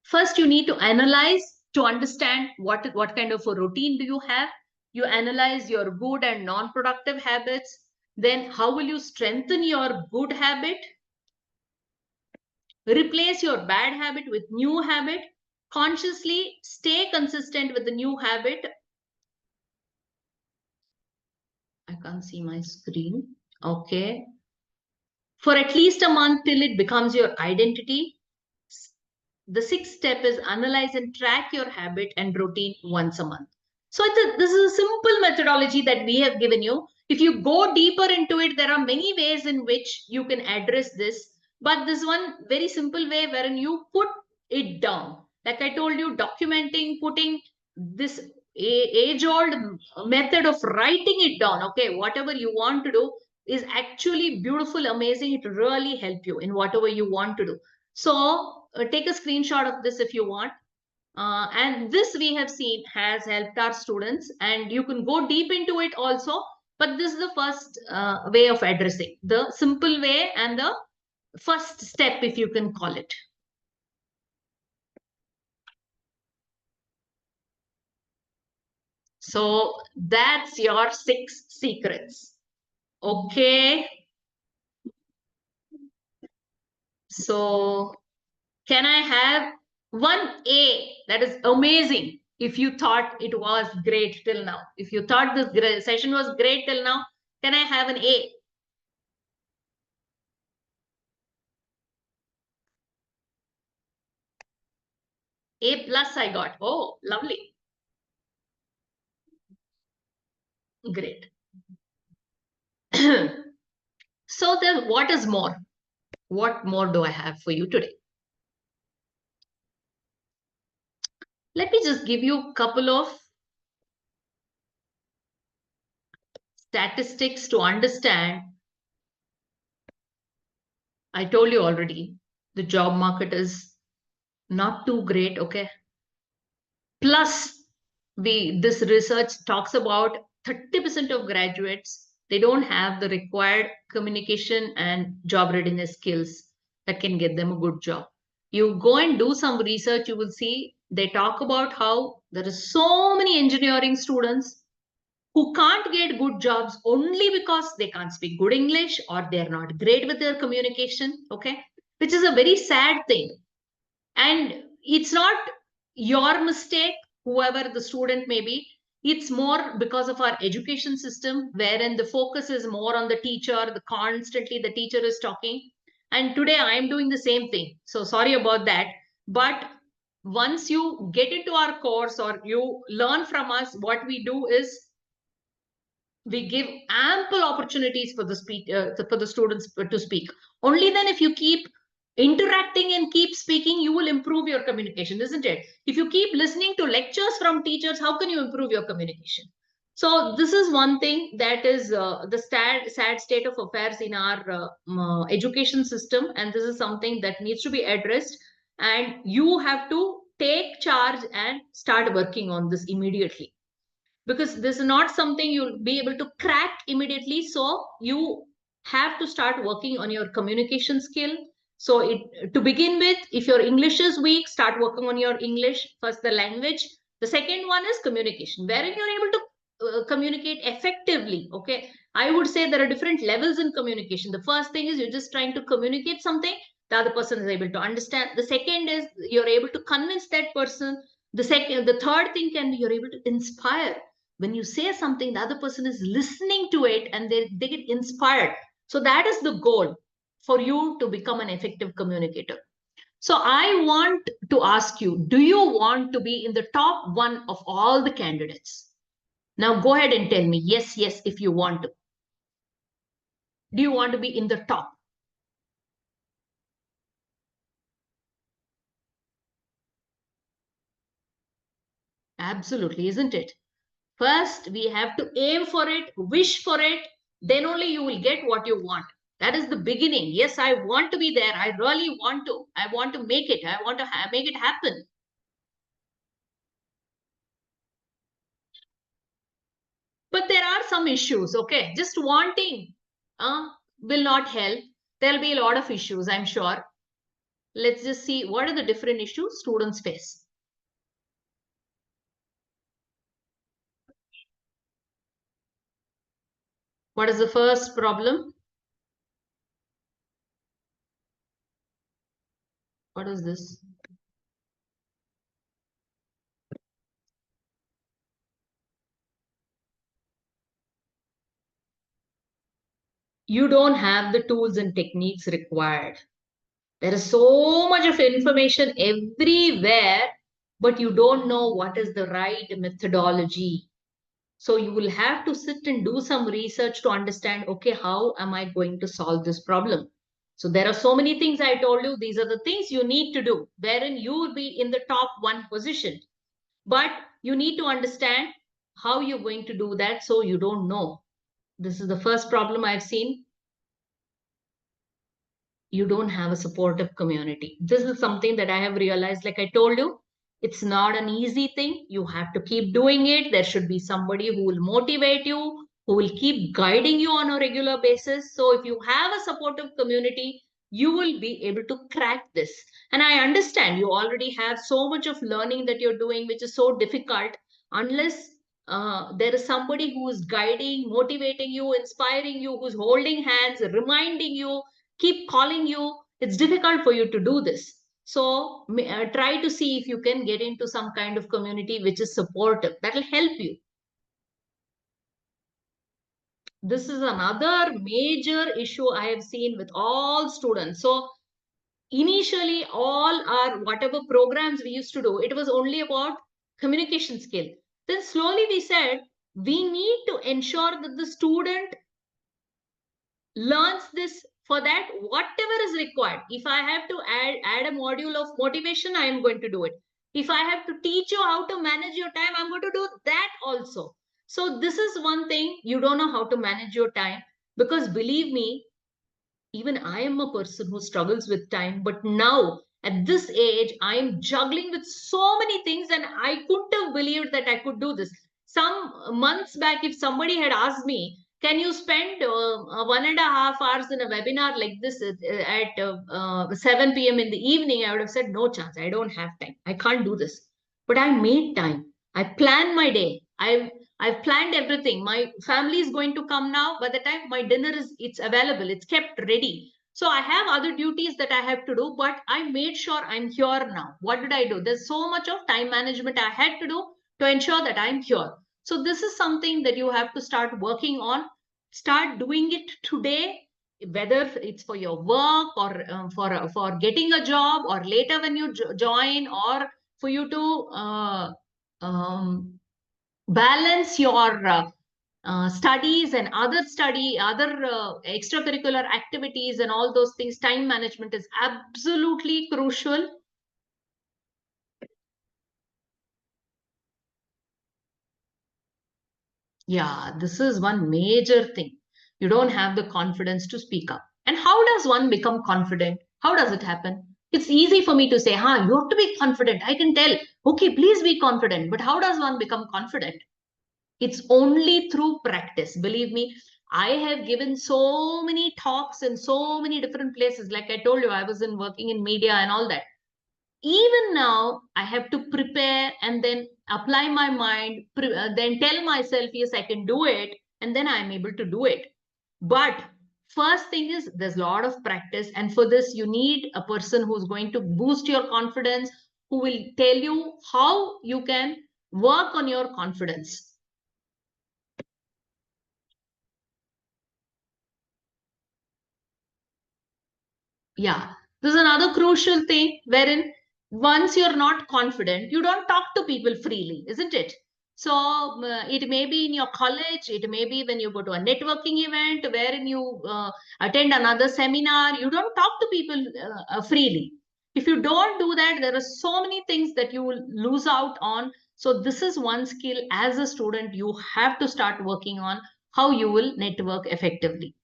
First, you need to analyze to understand what kind of a routine do you have. You analyze your good and non-productive habits. Then how will you strengthen your good habit? Replace your bad habit with new habit. Consciously stay consistent with the new habit. I can't see my screen. Okay. For at least a month till it becomes your identity. The sixth step is analyze and track your habit and routine once a month. So this is a simple methodology that we have given you. If you go deeper into it, there are many ways in which you can address this. But this one very simple way wherein you put it down. Like I told you, documenting, putting this age-old method of writing it down. Okay, whatever you want to do is actually beautiful, amazing. It really help you in whatever you want to do. So take a screenshot of this if you want. And this we have seen has helped our students, and you can go deep into it also. But this is the first way of addressing, the simple way and the first step, if you can call it. So that's your 6 secrets. Okay. So can I have one A that is amazing? If you thought it was great till now, if you thought this session was great till now, can I have an A? A plus I got. Oh, lovely. Great. So then what is more? What more do I have for you today? Let me just give you a couple of statistics to understand. I told you already, the job market is not too great, okay? Plus, this research talks about 30% of graduates, they don't have the required communication and job readiness skills that can get them a good job. You go and do some research, you will see they talk about how there are so many engineering students who can't get good jobs only because they can't speak good English or they're not great with their communication, okay? Which is a very sad thing. And it's not your mistake, whoever the student may be. It's more because of our education system, wherein the focus is more on the teacher, the constantly the teacher is talking. And today I am doing the same thing. So sorry about that. But once you get into our course or you learn from us, what we do is we give ample opportunities for the students to speak. Only then, if you keep interacting and keep speaking, you will improve your communication, isn't it? If you keep listening to lectures from teachers, how can you improve your communication? So this is one thing that is the sad state of affairs in our education system, and this is something that needs to be addressed, and you have to take charge and start working on this immediately, because this is not something you'll be able to crack immediately. So you have to start working on your communication skill. So to begin with, if your English is weak, start working on your English first, the language. The second one is communication, wherein you're able to communicate effectively. Okay, I would say there are different levels in communication. The first thing is you're just trying to communicate something, the other person is able to understand. The second is you're able to convince that person. The third thing can be you're able to inspire. When you say something, the other person is listening to it and they get inspired. So that is the goal for you to become an effective communicator. So I want to ask you, do you want to be in the top one of all the candidates? Now go ahead and tell me yes, yes, if you want to. Do you want to be in the top? Absolutely, isn't it? First, we have to aim for it, wish for it, then only you will get what you want. That is the beginning. Yes, I want to be there. I really want to. I want to make it. I want to make it happen. But there are some issues, okay? Just wanting will not help. There'll be a lot of issues, I'm sure. Let's just see what are the different issues students face. What is the first problem? What is this? You don't have the tools and techniques required. There is so much of information everywhere, but you don't know what is the right methodology. So you will have to sit and do some research to understand, okay, how am I going to solve this problem? So there are so many things I told you. These are the things you need to do, wherein you will be in the top one position. But you need to understand how you're going to do that, so you don't know. This is the first problem I've seen. You don't have a supportive community. This is something that I have realized. Like I told you, it's not an easy thing. You have to keep doing it. There should be somebody who will motivate you, who will keep guiding you on a regular basis. So if you have a supportive community, you will be able to crack this. And I understand you already have so much of learning that you're doing, which is so difficult. Unless there is somebody who is guiding, motivating you, inspiring you, who's holding hands, reminding you, keep calling you, it's difficult for you to do this. So try to see if you can get into some kind of community which is supportive. That will help you. This is another major issue I have seen with all students. So initially, all our whatever programs we used to do, it was only about communication skill. Then slowly we said we need to ensure that the student learns this. For that, whatever is required, if I have to add a module of motivation, I am going to do it. If I have to teach you how to manage your time, I'm going to do that also. So this is one thing. You don't know how to manage your time, because believe me, even I am a person who struggles with time. But now at this age, I am juggling with so many things, and I couldn't have believed that I could do this. Some months back, if somebody had asked me, can you spend 1.5 hours in a webinar like this at 7 p.m. in the evening, I would have said, no chance. I don't have time. I can't do this. But I made time. I planned my day. I've planned everything. My family is going to come now. By the time my dinner it's available, it's kept ready. So I have other duties that I have to do, but I made sure I'm here now. What did I do? There's so much of time management I had to do to ensure that I'm here. So this is something that you have to start working on. Start doing it today, whether it's for your work or for getting a job, or later when you join, or for you to balance your studies and other extracurricular activities and all those things. Time management is absolutely crucial. Yeah, this is one major thing. You don't have the confidence to speak up. And how does one become confident? How does it happen? It's easy for me to say, you have to be confident. I can tell, okay, please be confident. But how does one become confident? It's only through practice. Believe me, I have given so many talks in so many different places. Like I told you, I was working in media and all that. Even now, I have to prepare and then apply my mind, then tell myself, yes, I can do it. And then I'm able to do it. But first thing is, there's a lot of practice. And for this, you need a person who's going to boost your confidence, who will tell you how you can work on your confidence. Yeah, this is another crucial thing, wherein once you're not confident, you don't talk to people freely, isn't it? So it may be in your college, it may be when you go to a networking event, wherein you attend another seminar, you don't talk to people freely. If you don't do that, there are so many things that you will lose out on. So this is one skill as a student you have to start working on, how you will network effectively.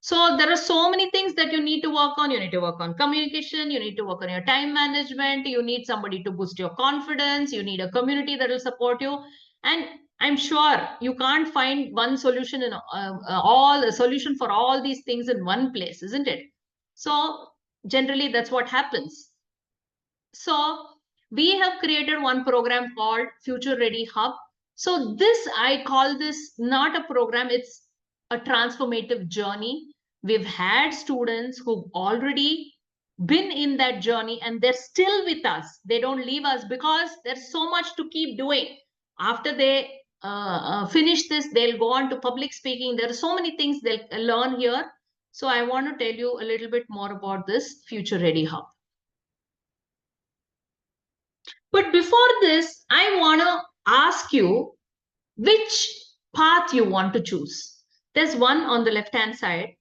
So there are so many things that you need to work on. You need to work on communication. You need to work on your time management. You need somebody to boost your confidence. You need a community that will support you. And I'm sure you can't find one solution in all a solution for all these things in one place, isn't it? So generally that's what happens. So we have created one program called Future Ready Hub. So this, I call this not a program, it's a transformative journey. We've had students who've already been in that journey and they're still with us. They don't leave us because there's so much to keep doing. After they finish this, they'll go on to public speaking. There are so many things they'll learn here. So I want to tell you a little bit more about this Future Ready Hub. But before this, I want to ask you, which path you want to choose. There's one on the left hand side,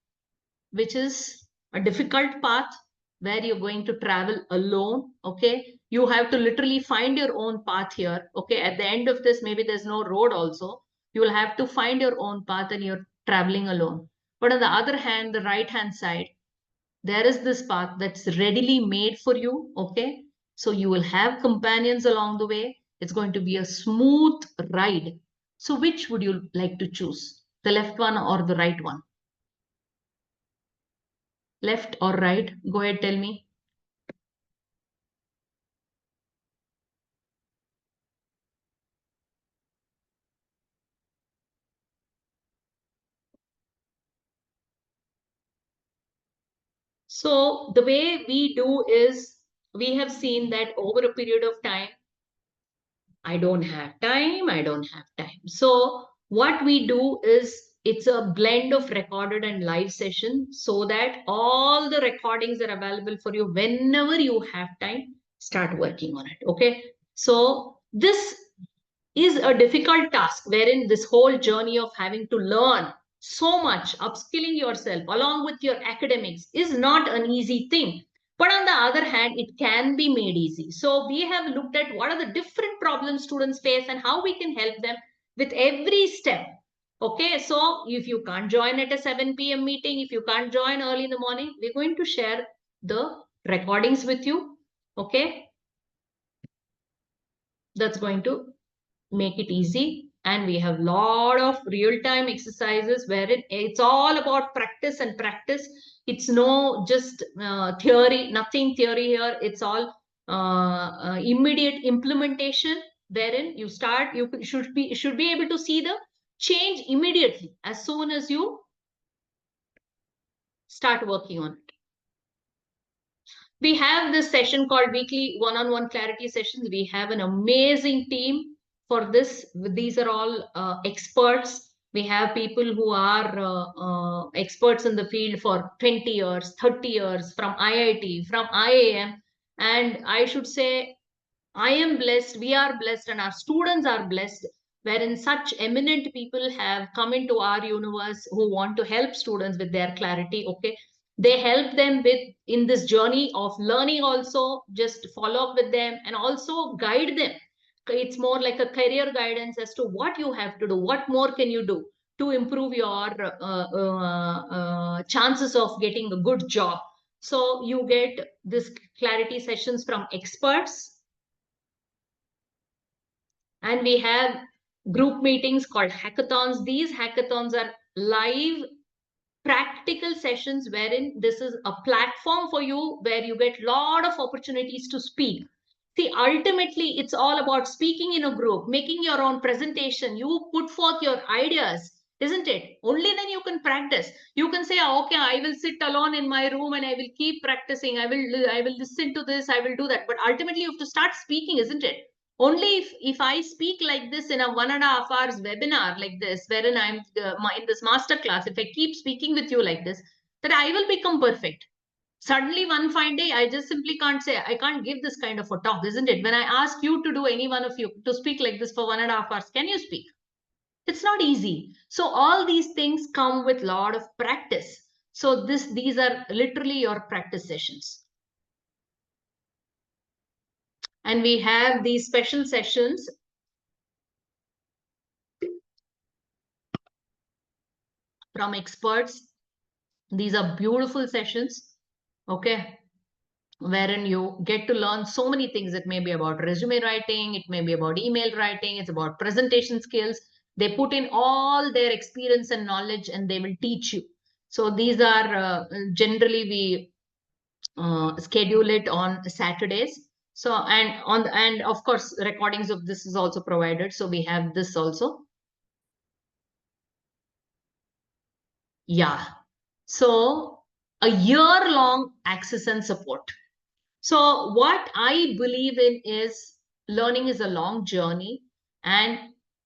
which is a difficult path where you're going to travel alone. Okay. You have to literally find your own path here. Okay. At the end of this, maybe there's no road also. You will have to find your own path and you're traveling alone. But on the other hand, the right hand side, there is this path that's readily made for you. Okay. So you will have companions along the way. It's going to be a smooth ride. So which would you like to choose? The left one or the right one? Left or right? Go ahead, tell me. So the way we do is we have seen that over a period of time, I don't have time, I don't have time. So what we do is it's a blend of recorded and live session so that all the recordings are available for you whenever you have time, start working on it. Okay. So this is a difficult task wherein this whole journey of having to learn so much, upskilling yourself along with your academics is not an easy thing. But on the other hand, it can be made easy. So we have looked at what are the different problems students face and how we can help them with every step. Okay, so if you can't join at a 7 p.m. meeting, if you can't join early in the morning, we're going to share the recordings with you. Okay, that's going to make it easy. And we have a lot of real-time exercises where it's all about practice and practice. It's no just theory, nothing theory here. It's all immediate implementation wherein you start, you should be able to see the change immediately as soon as you start working on it. We have this session called weekly one-on-one clarity sessions. We have an amazing team for this. These are all experts. We have people who are experts in the field for 20 years, 30 years from IIT, from IAM. And I should say, I am blessed, we are blessed, and our students are blessed, wherein such eminent people have come into our universe who want to help students with their clarity. Okay. They help them with in this journey of learning, also just follow up with them and also guide them. It's more like a career guidance as to what you have to do, what more can you do to improve your chances of getting a good job. So you get this clarity sessions from experts, and we have group meetings called hackathons. These hackathons are live practical sessions wherein this is a platform for you where you get a lot of opportunities to speak. See, ultimately, it's all about speaking in a group, making your own presentation. You put forth your ideas, isn't it? Only then you can practice. You can say, okay, I will sit alone in my room and I will keep practicing. I will listen to this. I will do that. But ultimately, you have to start speaking, isn't it? Only if I speak like this in a 1.5 hours webinar like this, wherein I'm in this master class, if I keep speaking with you like this, that I will become perfect. Suddenly one fine day, I just simply can't say, I can't give this kind of a talk, isn't it? When I ask you to do, any one of you, to speak like this for 1.5 hours, can you speak? It's not easy. So all these things come with a lot of practice. So these are literally your practice sessions. And we have these special sessions from experts. These are beautiful sessions, okay, wherein you get to learn so many things. It may be about resume writing, it may be about email writing, it's about presentation skills. They put in all their experience and knowledge and they will teach you. So these are generally we schedule it on Saturdays. So and of course recordings of this is also provided. So we have this also. Yeah. So a year-long access and support. So what I believe in is learning is a long journey, and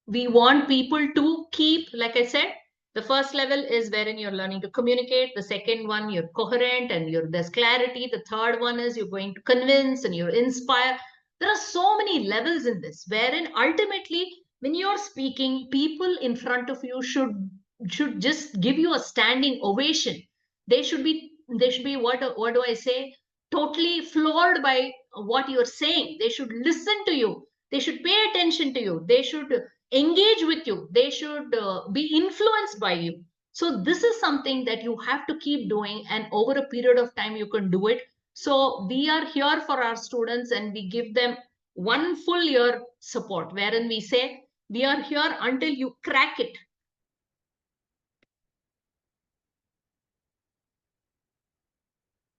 we want people to keep, like I said, the first level is wherein you're learning to communicate. The second one, you're coherent and there's clarity. The third one is you're going to convince and you're inspire. There are so many levels in this, wherein ultimately When you're speaking, people in front of you should just give you a standing ovation. They should be what do I say? Totally floored by what you're saying. They should listen to you. They should pay attention to you. They should engage with you. They should be influenced by you. So this is something that you have to keep doing, and over a period of time you can do it. So we are here for our students, and we give them 1 full year support, wherein we say we are here until you crack it.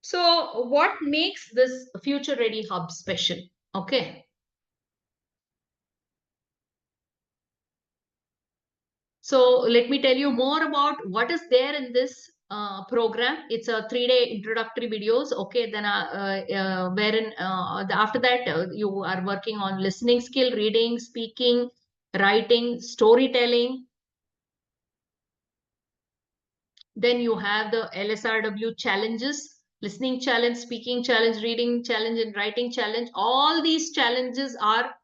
So what makes this Future Ready Hub special? Okay. So let me tell you more about what is there in this program. It's a 3-day introductory videos. Okay, then wherein after that you are working on listening skill, reading, speaking, writing, storytelling. Then you have the LSRW challenges, listening challenge, speaking challenge, reading challenge, and writing challenge. All these challenges are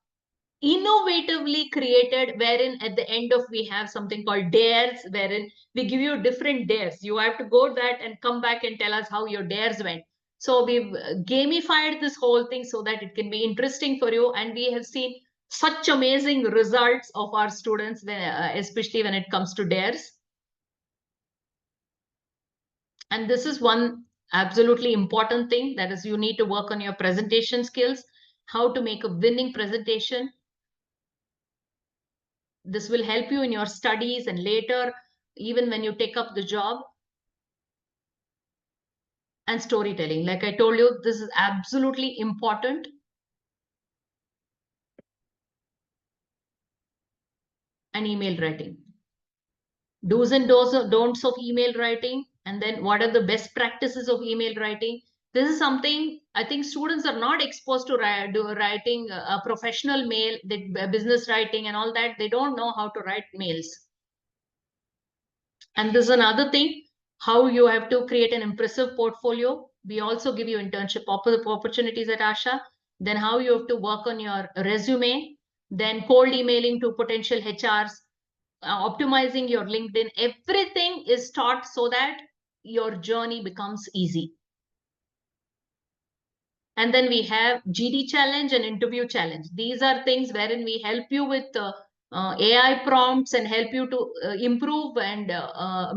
innovatively created, wherein at the end of we have something called dares, wherein we give you different dares. You have to go that and come back and tell us how your dares went. So we've gamified this whole thing so that it can be interesting for you. And we have seen such amazing results of our students, especially when it comes to dares. And this is one absolutely important thing, that is, you need to work on your presentation skills, how to make a winning presentation. This will help you in your studies and later, even when you take up the job. And storytelling, like I told you, this is absolutely important. And email writing. Do's and don'ts of email writing. And then what are the best practices of email writing? This is something I think students are not exposed to writing a professional mail, business writing and all that. They don't know how to write mails. And this is another thing, how you have to create an impressive portfolio. We also give you internship opportunities at Asha. Then how you have to work on your resume. Then cold emailing to potential HRs, optimizing your LinkedIn. Everything is taught so that your journey becomes easy. And then we have GD challenge and interview challenge. These are things wherein we help you with AI prompts and help you to improve and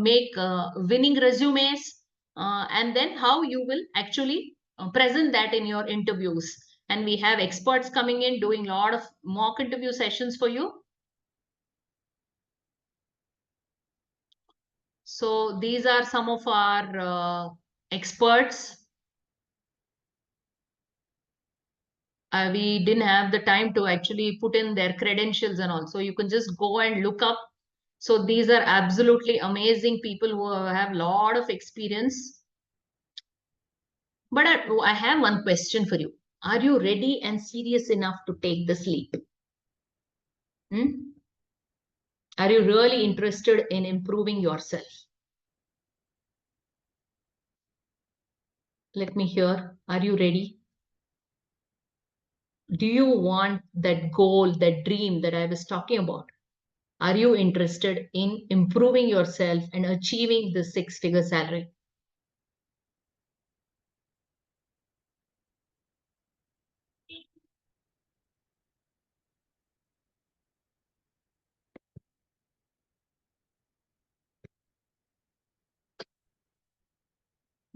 make winning resumes. And then how you will actually present that in your interviews. And we have experts coming in doing a lot of mock interview sessions for you. So these are some of our experts. We didn't have the time to actually put in their credentials and all. So you can just go and look up. So these are absolutely amazing people who have a lot of experience. But I have one question for you. Are you ready and serious enough to take this leap? Hmm? Are you really interested in improving yourself? Let me hear. Are you ready? Do you want that goal, that dream that I was talking about? Are you interested in improving yourself and achieving the 6-figure salary?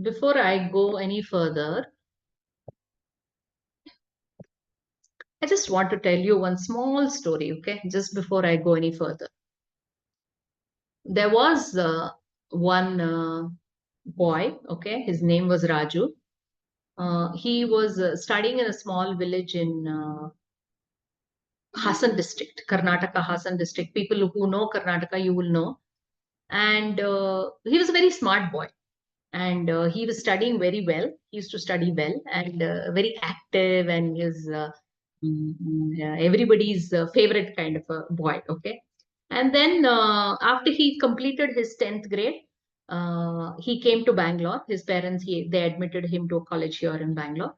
Before I go any further, I just want to tell you one small story, okay? Just before I go any further. There was one boy, okay? His name was Raju. He was studying in a small village in Hassan district, Karnataka, Hassan district. People who know Karnataka, you will know. And he was a very smart boy. And he was studying very well. He used to study well and very active, and is yeah, everybody's favorite kind of a boy. Okay. And then after he completed his 10th grade, he came to Bangalore. His parents, they admitted him to a college here in Bangalore.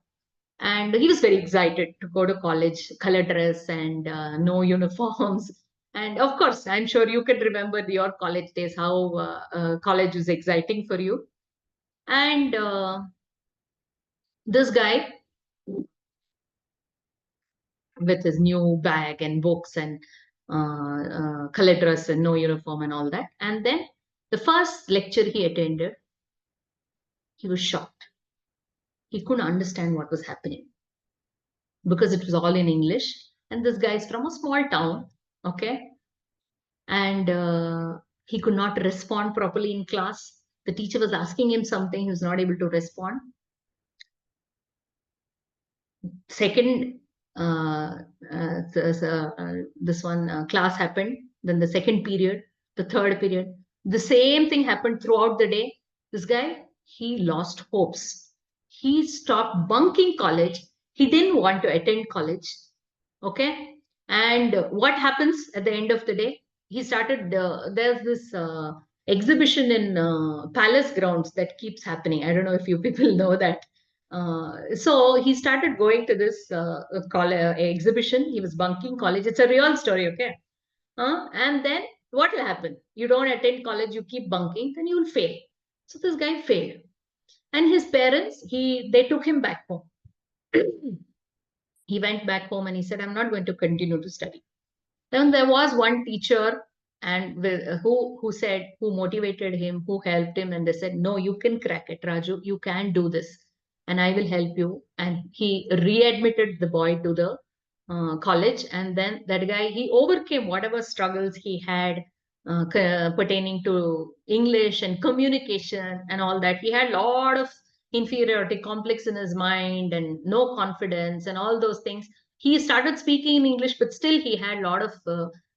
And he was very excited to go to college, color dress and no uniforms. And of course, I'm sure you can remember your college days, how college was exciting for you. And this guy with his new bag and books and color dress and no uniform and all that. And then the first lecture he attended, he was shocked. He couldn't understand what was happening because it was all in English. And this guy is from a small town, okay? And he could not respond properly in class. The teacher was asking him something, he was not able to respond. Second, uh, this one class happened. Then the second period, the third period, the same thing happened throughout the day. This guy, he lost hopes. He stopped bunking college. He didn't want to attend college. Okay. And what happens at the end of the day? He started, there's this exhibition in Palace grounds that keeps happening. I don't know if you people know that. So he started going to this exhibition. He was bunking college. It's a real story, okay? And then what will happen? You don't attend college, you keep bunking, then you will fail. So this guy failed. And his parents, they took him back home. He went back home and he said, I'm not going to continue to study. Then there was one teacher and who motivated him, who helped him, and they said, no, you can crack it, Raju, you can do this, and I will help you. And he readmitted the boy to the college, and then that guy, he overcame whatever struggles he had pertaining to English and communication and all that. He had a lot of inferiority complex in his mind and no confidence and all those things. He started speaking in English, but still he had a lot of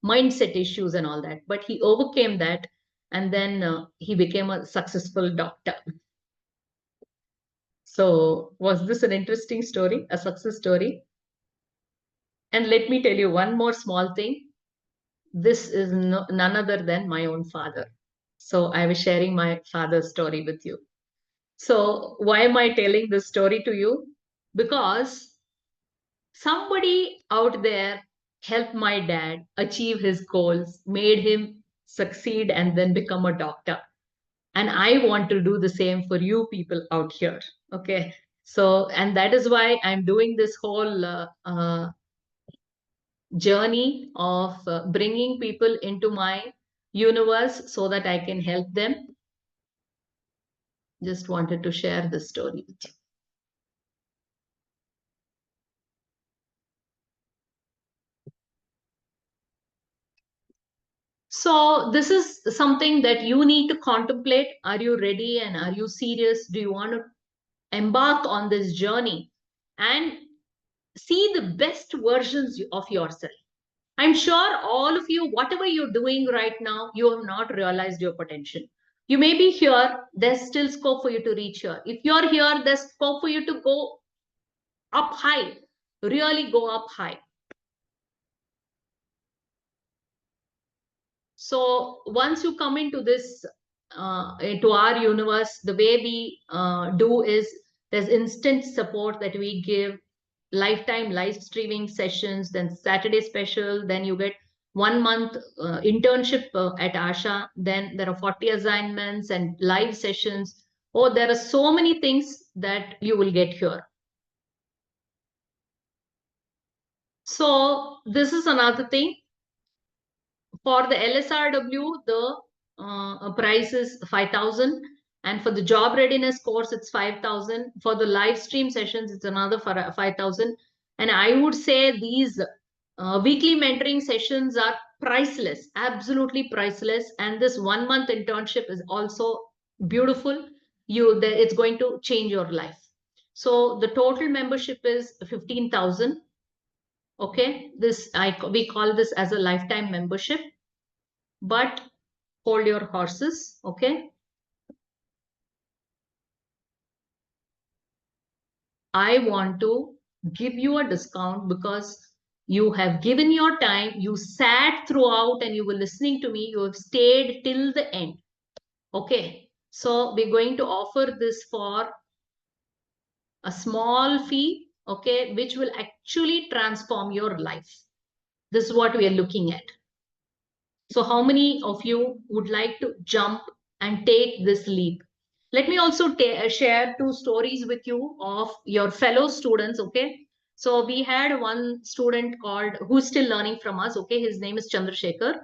mindset issues and all that. But he overcame that, and then he became a successful doctor. So, was this an interesting story, a success story? And let me tell you one more small thing. This is none other than my own father. So, I was sharing my father's story with you. So, why am I telling this story to you? Because somebody out there helped my dad achieve his goals, made him succeed, and then become a doctor. And I want to do the same for you people out here. Okay. So, and that is why I'm doing this whole journey of bringing people into my universe so that I can help them. Just wanted to share this story with you. So this is something that you need to contemplate. Are you ready and are you serious? Do you want to embark on this journey and see the best versions of yourself? I'm sure all of you, whatever you're doing right now, you have not realized your potential. You may be here, there's still scope for you to reach here. If you're here, there's scope for you to go up high, really go up high. So once you come into this, into our universe, the way we do is there's instant support that we give, lifetime live streaming sessions, then Saturday special, then you get 1 month internship at Asha, then there are 40 assignments and live sessions. Oh, there are so many things that you will get here. So this is another thing. For the LSRW, the price is 5,000. And for the job readiness course, it's 5,000. For the live stream sessions, it's another 5,000. And I would say these weekly mentoring sessions are priceless, absolutely priceless. And this 1 month internship is also beautiful. It's going to change your life. So the total membership is 15,000. Okay, we call this as a lifetime membership. But hold your horses, okay? I want to give you a discount because you have given your time, you sat throughout and you were listening to me, you have stayed till the end. Okay, so we're going to offer this for a small fee, okay, which will actually transform your life. This is what we are looking at. So how many of you would like to jump and take this leap? Let me also share two stories with you of your fellow students. Okay. So we had one student called who's still learning from us. Okay. His name is Chandrasekhar.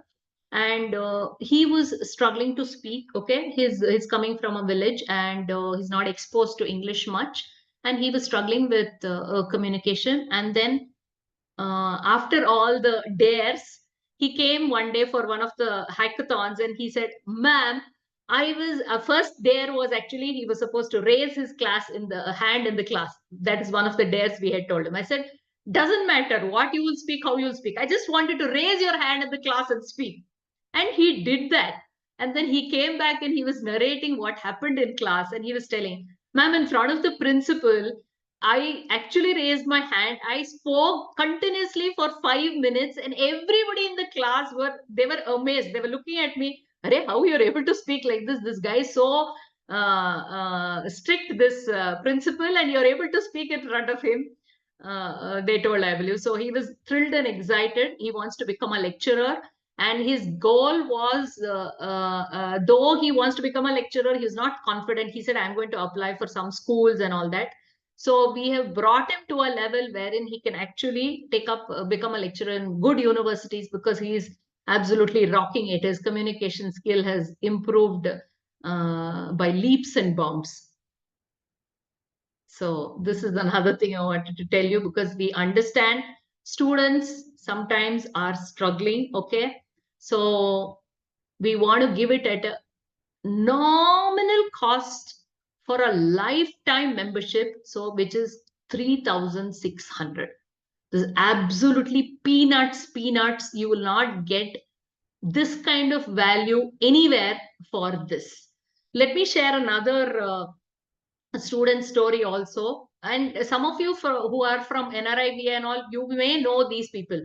And he was struggling to speak. Okay. He's coming from a village, and he's not exposed to English much. And he was struggling with communication. And then after all the dares, he came one day for one of the hackathons and he said, Ma'am, I was, first dare was actually he was supposed to raise his class in the hand in the class. That is one of the dares we had told him. I said, doesn't matter what you will speak, how you will speak. I just wanted to raise your hand in the class and speak. And he did that. And then he came back and he was narrating what happened in class. And he was telling, Ma'am, in front of the principal, I actually raised my hand. I spoke continuously for 5 minutes, and everybody in the class were amazed. They were looking at me. Arey, how you're able to speak like this? This guy is so strict, this principal, and you're able to speak in front of him. They told, I believe. So he was thrilled and excited. He wants to become a lecturer. And his goal was, though he wants to become a lecturer, he's not confident. He said, I'm going to apply for some schools and all that. So we have brought him to a level wherein he can actually become a lecturer in good universities, because he is absolutely rocking it. His communication skill has improved by leaps and bounds. So this is another thing I wanted to tell you, because we understand students sometimes are struggling. Okay. So we want to give it at a nominal cost for a lifetime membership, so which is 3,600. This is absolutely peanuts. You will not get this kind of value anywhere for this. Let me share another student story also. And some of you who are from NRIVA and all, you may know these people.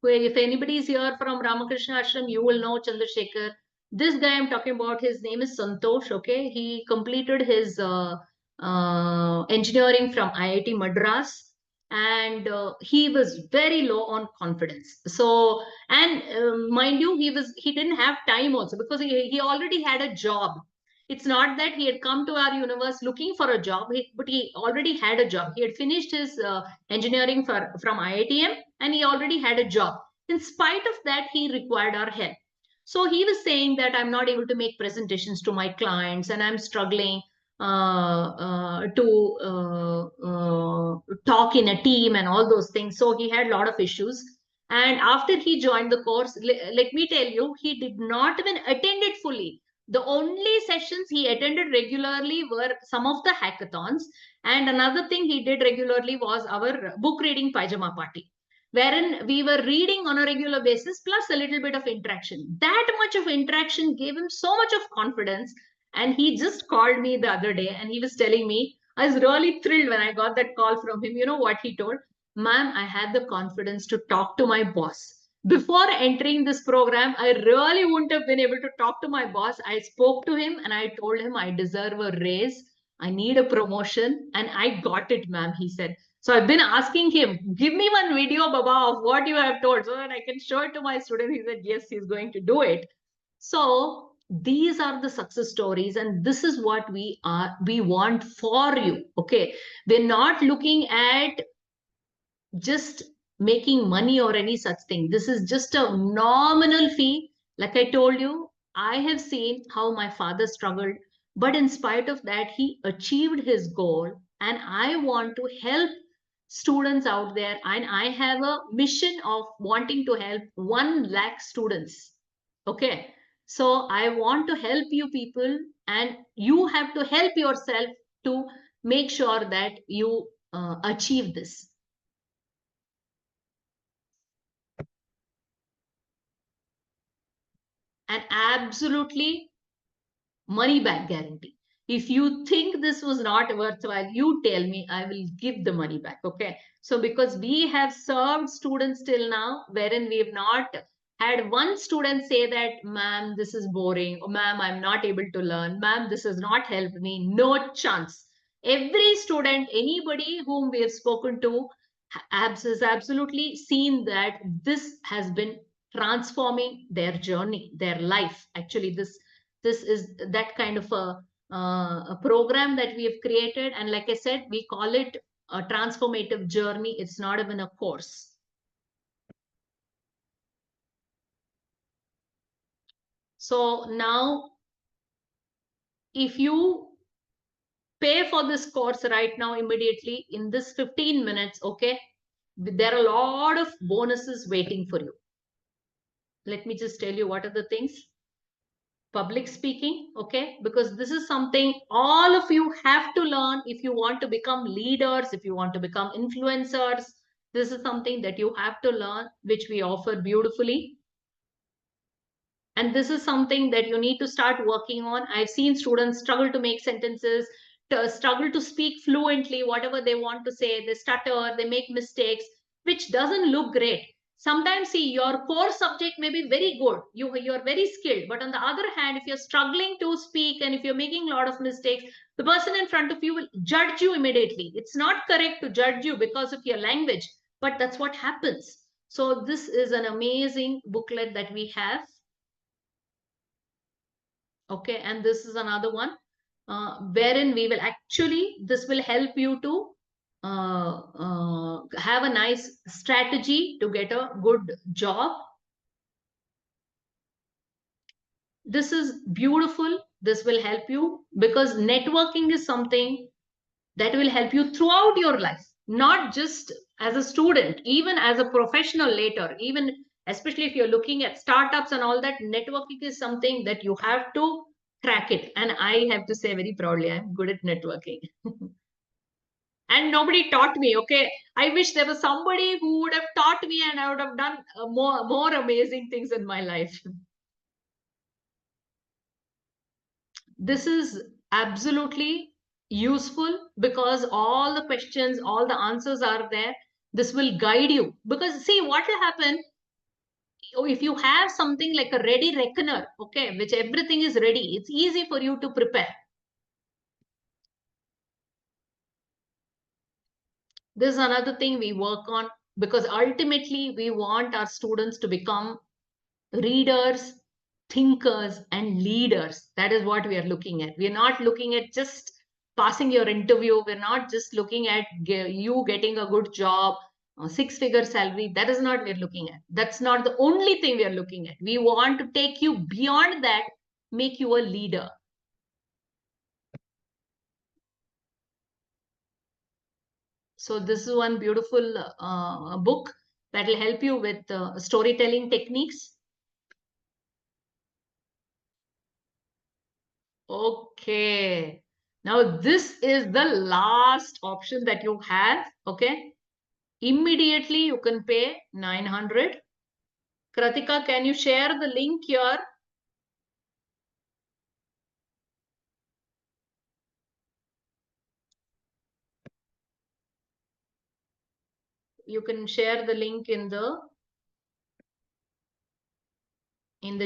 If anybody is here from Ramakrishna Ashram, you will know Chandrasekhar. This guy I'm talking about, his name is Santosh. Okay, he completed his engineering from IIT Madras, and he was very low on confidence. So, and mind you, he didn't have time also, because he already had a job. It's not that he had come to our universe looking for a job, but he already had a job. He had finished his engineering from IITM, and he already had a job. In spite of that, he required our help. So he was saying that I'm not able to make presentations to my clients, and I'm struggling to talk in a team and all those things. So he had a lot of issues. And after he joined the course, let me tell you, he did not even attend it fully. The only sessions he attended regularly were some of the hackathons. And another thing he did regularly was our book reading pajama party, wherein we were reading on a regular basis plus a little bit of interaction. That much of interaction gave him so much of confidence. And he just called me the other day and he was telling me, I was really thrilled when I got that call from him. You know what he told? Ma'am, I had the confidence to talk to my boss. Before entering this program, I really wouldn't have been able to talk to my boss. I spoke to him and I told him I deserve a raise. I need a promotion, and I got it, ma'am, he said. So I've been asking him, give me one video, Baba, of what you have told so that I can show it to my student. He said, yes, he's going to do it. So these are the success stories, and this is what we want for you. Okay. We're not looking at just making money or any such thing. This is just a nominal fee. Like I told you, I have seen how my father struggled, but in spite of that, he achieved his goal. And I want to help students out there. And I have a mission of wanting to help 1 lakh students. Okay. So I want to help you people, and you have to help yourself to make sure that you achieve this. And absolutely money back guarantee. If you think this was not worthwhile, you tell me, I will give the money back. Okay. So because we have served students till now, wherein we have not had one student say that, ma'am, this is boring, or ma'am, I'm not able to learn, ma'am, this has not helped me. No chance. Every student, anybody whom we have spoken to, has absolutely seen that this has been transforming their journey, their life. Actually, this is that kind of a program that we have created, and like I said, we call it a transformative journey. It's not even a course. So now, if you pay for this course right now, immediately in this 15 minutes, okay, there are a lot of bonuses waiting for you. Let me just tell you what are the things. Public speaking, okay, because this is something all of you have to learn if you want to become leaders, if you want to become influencers. This is something that you have to learn, which we offer beautifully. And this is something that you need to start working on. I've seen students struggle to make sentences, to struggle to speak fluently, whatever they want to say. They stutter, they make mistakes, which doesn't look great. Sometimes, see, your core subject may be very good. You're very skilled. But on the other hand, if you're struggling to speak and if you're making a lot of mistakes, the person in front of you will judge you immediately. It's not correct to judge you because of your language, but that's what happens. So this is an amazing booklet that we have. Okay, and this is another one wherein we will actually, this will help you to have a nice strategy to get a good job. This is beautiful. This will help you because networking is something that will help you throughout your life, not just as a student, even as a professional later, even especially if you're looking at startups and all that. Networking is something that you have to crack it. And I have to say very proudly, I'm good at networking. And nobody taught me. Okay, I wish there was somebody who would have taught me, and I would have done more amazing things in my life. This is absolutely useful because all the questions, all the answers are there. This will guide you because see what will happen if you have something like a ready reckoner, okay, which everything is ready. It's easy for you to prepare. This is another thing we work on because ultimately we want our students to become readers, thinkers, and leaders. That is what we are looking at. We are not looking at just passing your interview. We're not just looking at you getting a good job, a six-figure salary. That is not what we're looking at. That's not the only thing we are looking at. We want to take you beyond that, make you a leader. So this is one beautiful book that will help you with storytelling techniques. Okay. Now this is the last option that you have. Okay. Immediately you can pay 900. Kratika, can you share the link here? You can share the link in the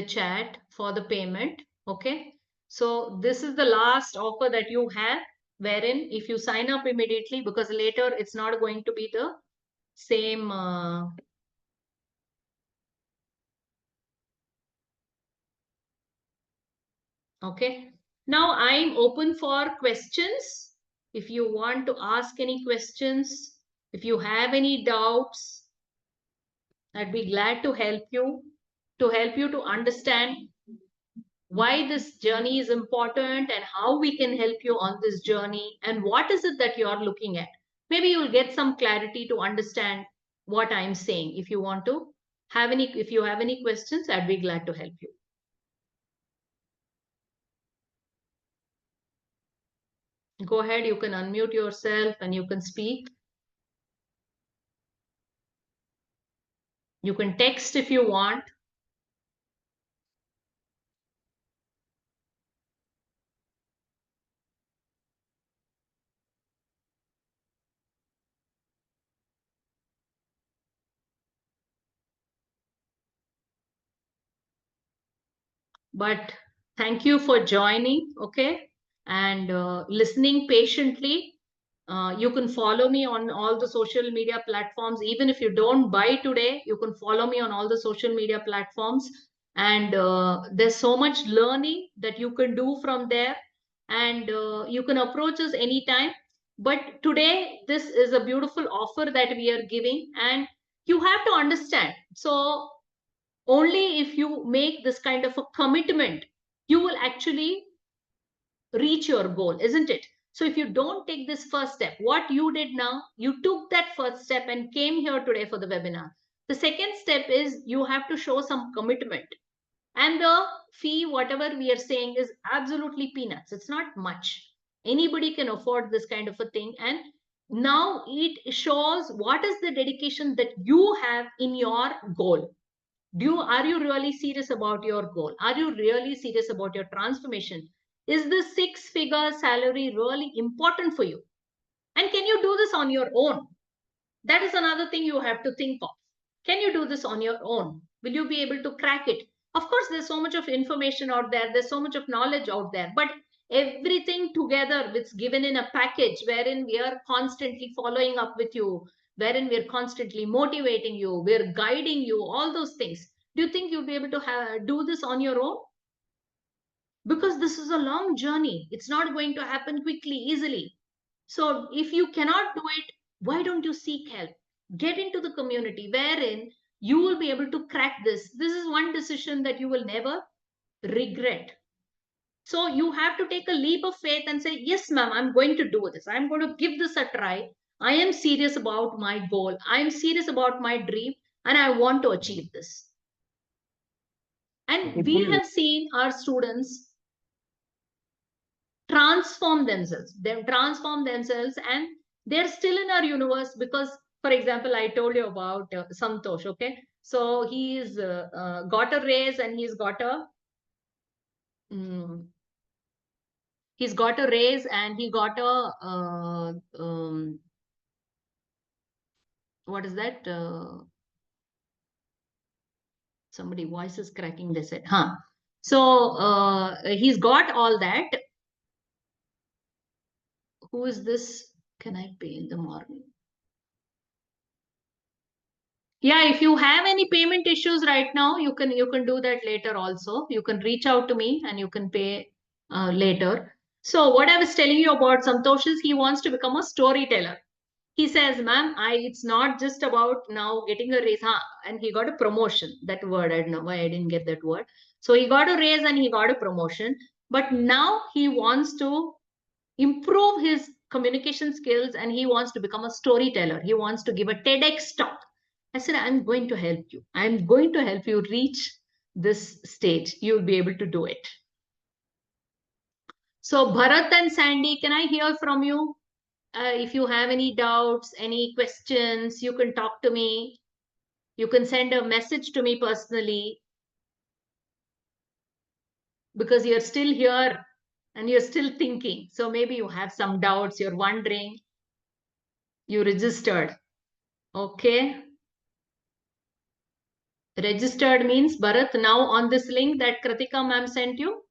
chat for the payment. Okay. So this is the last offer that you have, wherein if you sign up immediately, because later it's not going to be the same okay. Now I'm open for questions. If you want to ask any questions, if you have any doubts, I'd be glad to help you to understand why this journey is important and how we can help you on this journey and what is it that you're looking at. Maybe you'll get some clarity to understand what I'm saying. If you want to if you have any questions, I'd be glad to help you. Go ahead, you can unmute yourself and you can speak. You can text if you want. But thank you for joining, okay, and listening patiently. You can follow me on all the social media platforms. Even if you don't buy today, you can follow me on all the social media platforms. And there's so much learning that you can do from there. And you can approach us anytime. But today, this is a beautiful offer that we are giving. And you have to understand. So only if you make this kind of a commitment, you will actually reach your goal, isn't it? So if you don't take this first step, what you did now, you took that first step and came here today for the webinar. The second step is you have to show some commitment. And the fee, whatever we are saying, is absolutely peanuts. It's not much. Anybody can afford this kind of a thing. And now it shows what is the dedication that you have in your goal. Are you really serious about your goal? Are you really serious about your transformation? Is the 6-figure salary really important for you? And can you do this on your own? That is another thing you have to think of. Can you do this on your own? Will you be able to crack it? Of course, there's so much of information out there. There's so much of knowledge out there. But everything together, it's given in a package wherein we are constantly following up with you, wherein we're constantly motivating you, we're guiding you, all those things. Do you think you'll be able to do this on your own? Because this is a long journey. It's not going to happen quickly, easily. So if you cannot do it, why don't you seek help? Get into the community wherein you will be able to crack this. This is one decision that you will never regret. So you have to take a leap of faith and say, yes, ma'am, I'm going to do this. I'm going to give this a try. I am serious about my goal. I am serious about my dream, and I want to achieve this. And we have seen our students transform themselves. And they're still in our universe because, for example, I told you about Santosh, okay? So he's got a raise and he's got a raise and he got a what is that? Somebody voice is cracking, they said, huh? So he's got all that. Who is this? Can I pay in the morning? Yeah, if you have any payment issues right now, you can do that later also. You can reach out to me and you can pay later. So what I was telling you about Santosh is he wants to become a storyteller. He says, ma'am, it's not just about now getting a raise. Huh? And he got a promotion. That word, I don't know why I didn't get that word. So he got a raise and he got a promotion. But now he wants to improve his communication skills and he wants to become a storyteller. He wants to give a TEDx talk. I said, I'm going to help you. I'm going to help you reach this stage. You'll be able to do it. So Bharat and Sandy, can I hear from you? If you have any doubts, any questions, you can talk to me. You can send a message to me personally because you're still here and you're still thinking. So maybe you have some doubts, you're wondering. You registered. Okay. Registered means Bharat now on this link that Kritika ma'am sent you.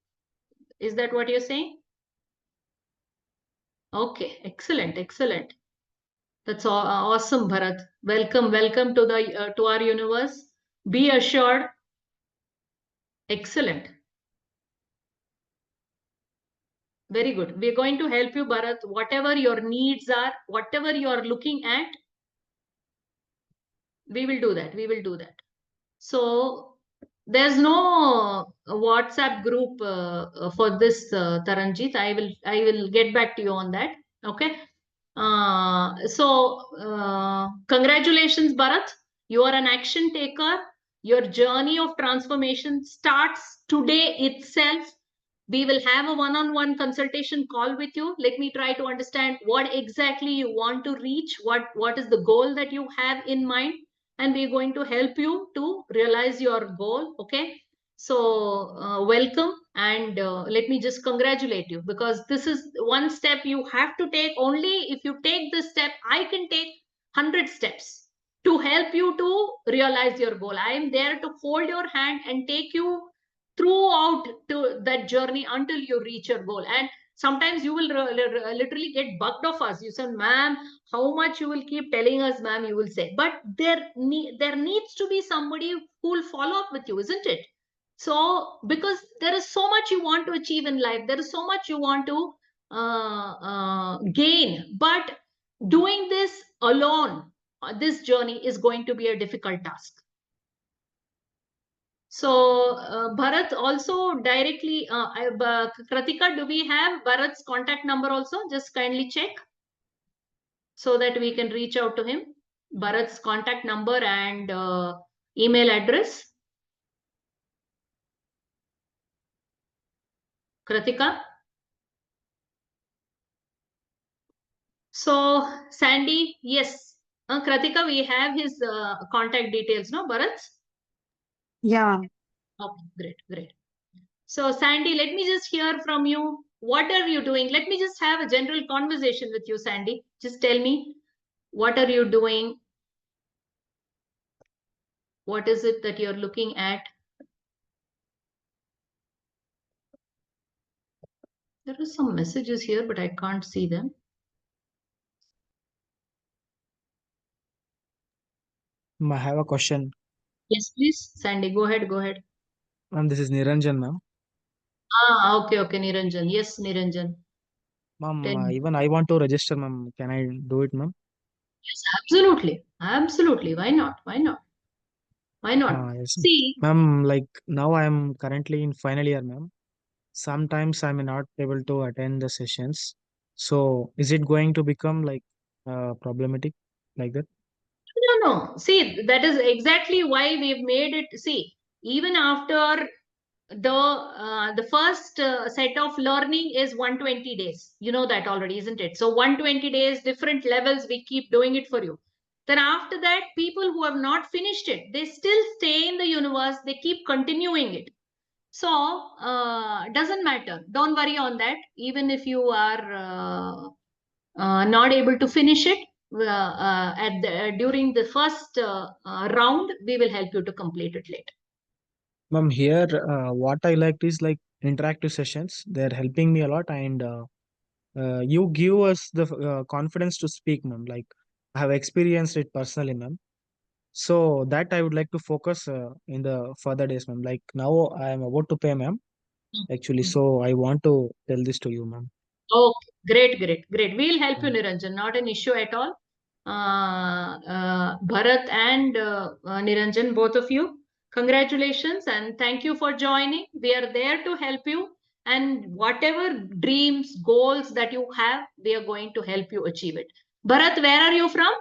Is that what you're saying? Okay, excellent, excellent. That's awesome, Bharat. Welcome to the to our universe. Be assured. Excellent. Very good. We're going to help you, Bharat. Whatever your needs are, whatever you're looking at, we will do that. We will do that. So there's no WhatsApp group for this, Taranjit. I will get back to you on that. Okay. Congratulations, Bharat. You are an action taker. Your journey of transformation starts today itself. We will have a one-on-one consultation call with you. Let me try to understand what exactly you want to reach, what is the goal that you have in mind, and we're going to help you to realize your goal. Okay. So welcome, and let me just congratulate you because this is one step you have to take. Only if you take this step, I can take 100 steps to help you to realize your goal. I am there to hold your hand and take you throughout to that journey until you reach your goal. And Sometimes you will literally get bugged of us. You say, ma'am, how much you will keep telling us, ma'am, you will say. But there needs to be somebody who will follow up with you, isn't it? So, because there is so much you want to achieve in life, there is so much you want to gain, but doing this alone, this journey is going to be a difficult task. So, Bharat also directly, Kratika, do we have Bharat's contact number also? Just kindly check so that we can reach out to him. Bharat's contact number and email address. Kratika? So, Sandy, yes. Kratika, we have his contact details, no, Bharat? Yeah. Okay, great, great. So, Sandy, let me just hear from you. What are you doing? Let me just have a general conversation with you, Sandy. Just tell me, what are you doing? What is it that you're looking at? There are some messages here, but I can't see them. I have a question. Yes, please, Sandy, go ahead, go ahead. Ma'am, this is Niranjan, ma'am. Okay, okay, Niranjan. Yes, Niranjan. Ma'am, even I want to register, ma'am. Can I do it, ma'am? Yes, absolutely. Absolutely. Why not? Why not? Why not? Yes. See, Ma'am, like now I am currently in final year, ma'am. Sometimes I may not able to attend the sessions. So is it going to become like problematic like that? no. See, that is exactly why we've made it. See, even after the first set of learning is 120 days. You know that already, isn't it? So 120 days, different levels, we keep doing it for you. Then after that, people who have not finished it, they still stay in the universe, they keep continuing it. So doesn't matter, don't worry on that. Even if you are not able to finish it during the first round, we will help you to complete it later. Ma'am, here what I liked is like interactive sessions. They're helping me a lot, and you give us the confidence to speak, ma'am. Like I have experienced it personally, ma'am. So that I would like to focus in the further days, ma'am. Like now I am about to pay, ma'am. Actually, Mm. so I want to tell this to you, ma'am. Okay, great, great, great. We'll help you, Mm. Niranjan. Not an issue at all. Bharat and Niranjan, both of you, congratulations and thank you for joining. We are there to help you. And whatever dreams, goals that you have, we are going to help you achieve it. Bharat, where are you from?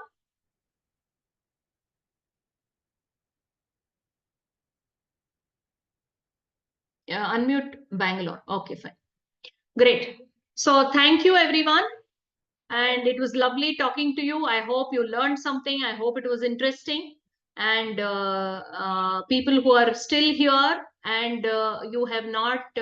Unmute Bangalore. Okay, fine. Great. So thank you, everyone. And it was lovely talking to you. I hope you learned something. I hope it was interesting. And people who are still here and you have not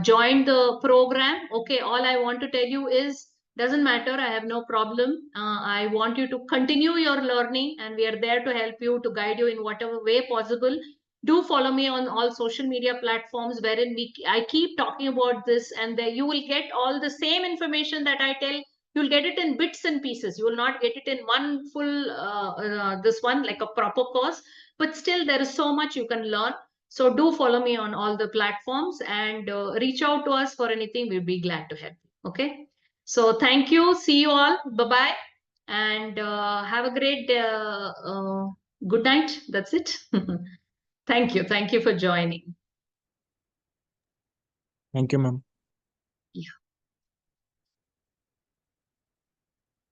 joined the program, okay, all I want to tell you is doesn't matter. I have no problem. I want you to continue your learning, and we are there to help you, to guide you in whatever way possible. Do follow me on all social media platforms wherein I keep talking about this, and there you will get all the same information that I tell. You'll get it in bits and pieces. You will not get it in one full this one like a proper course, but still there is so much you can learn. So do follow me on all the platforms and reach out to us for anything. We'll be glad to help you. Okay, so thank you, see you all, bye bye, and have a great good night. That's it. Thank you for joining. Thank you, ma'am. Yeah.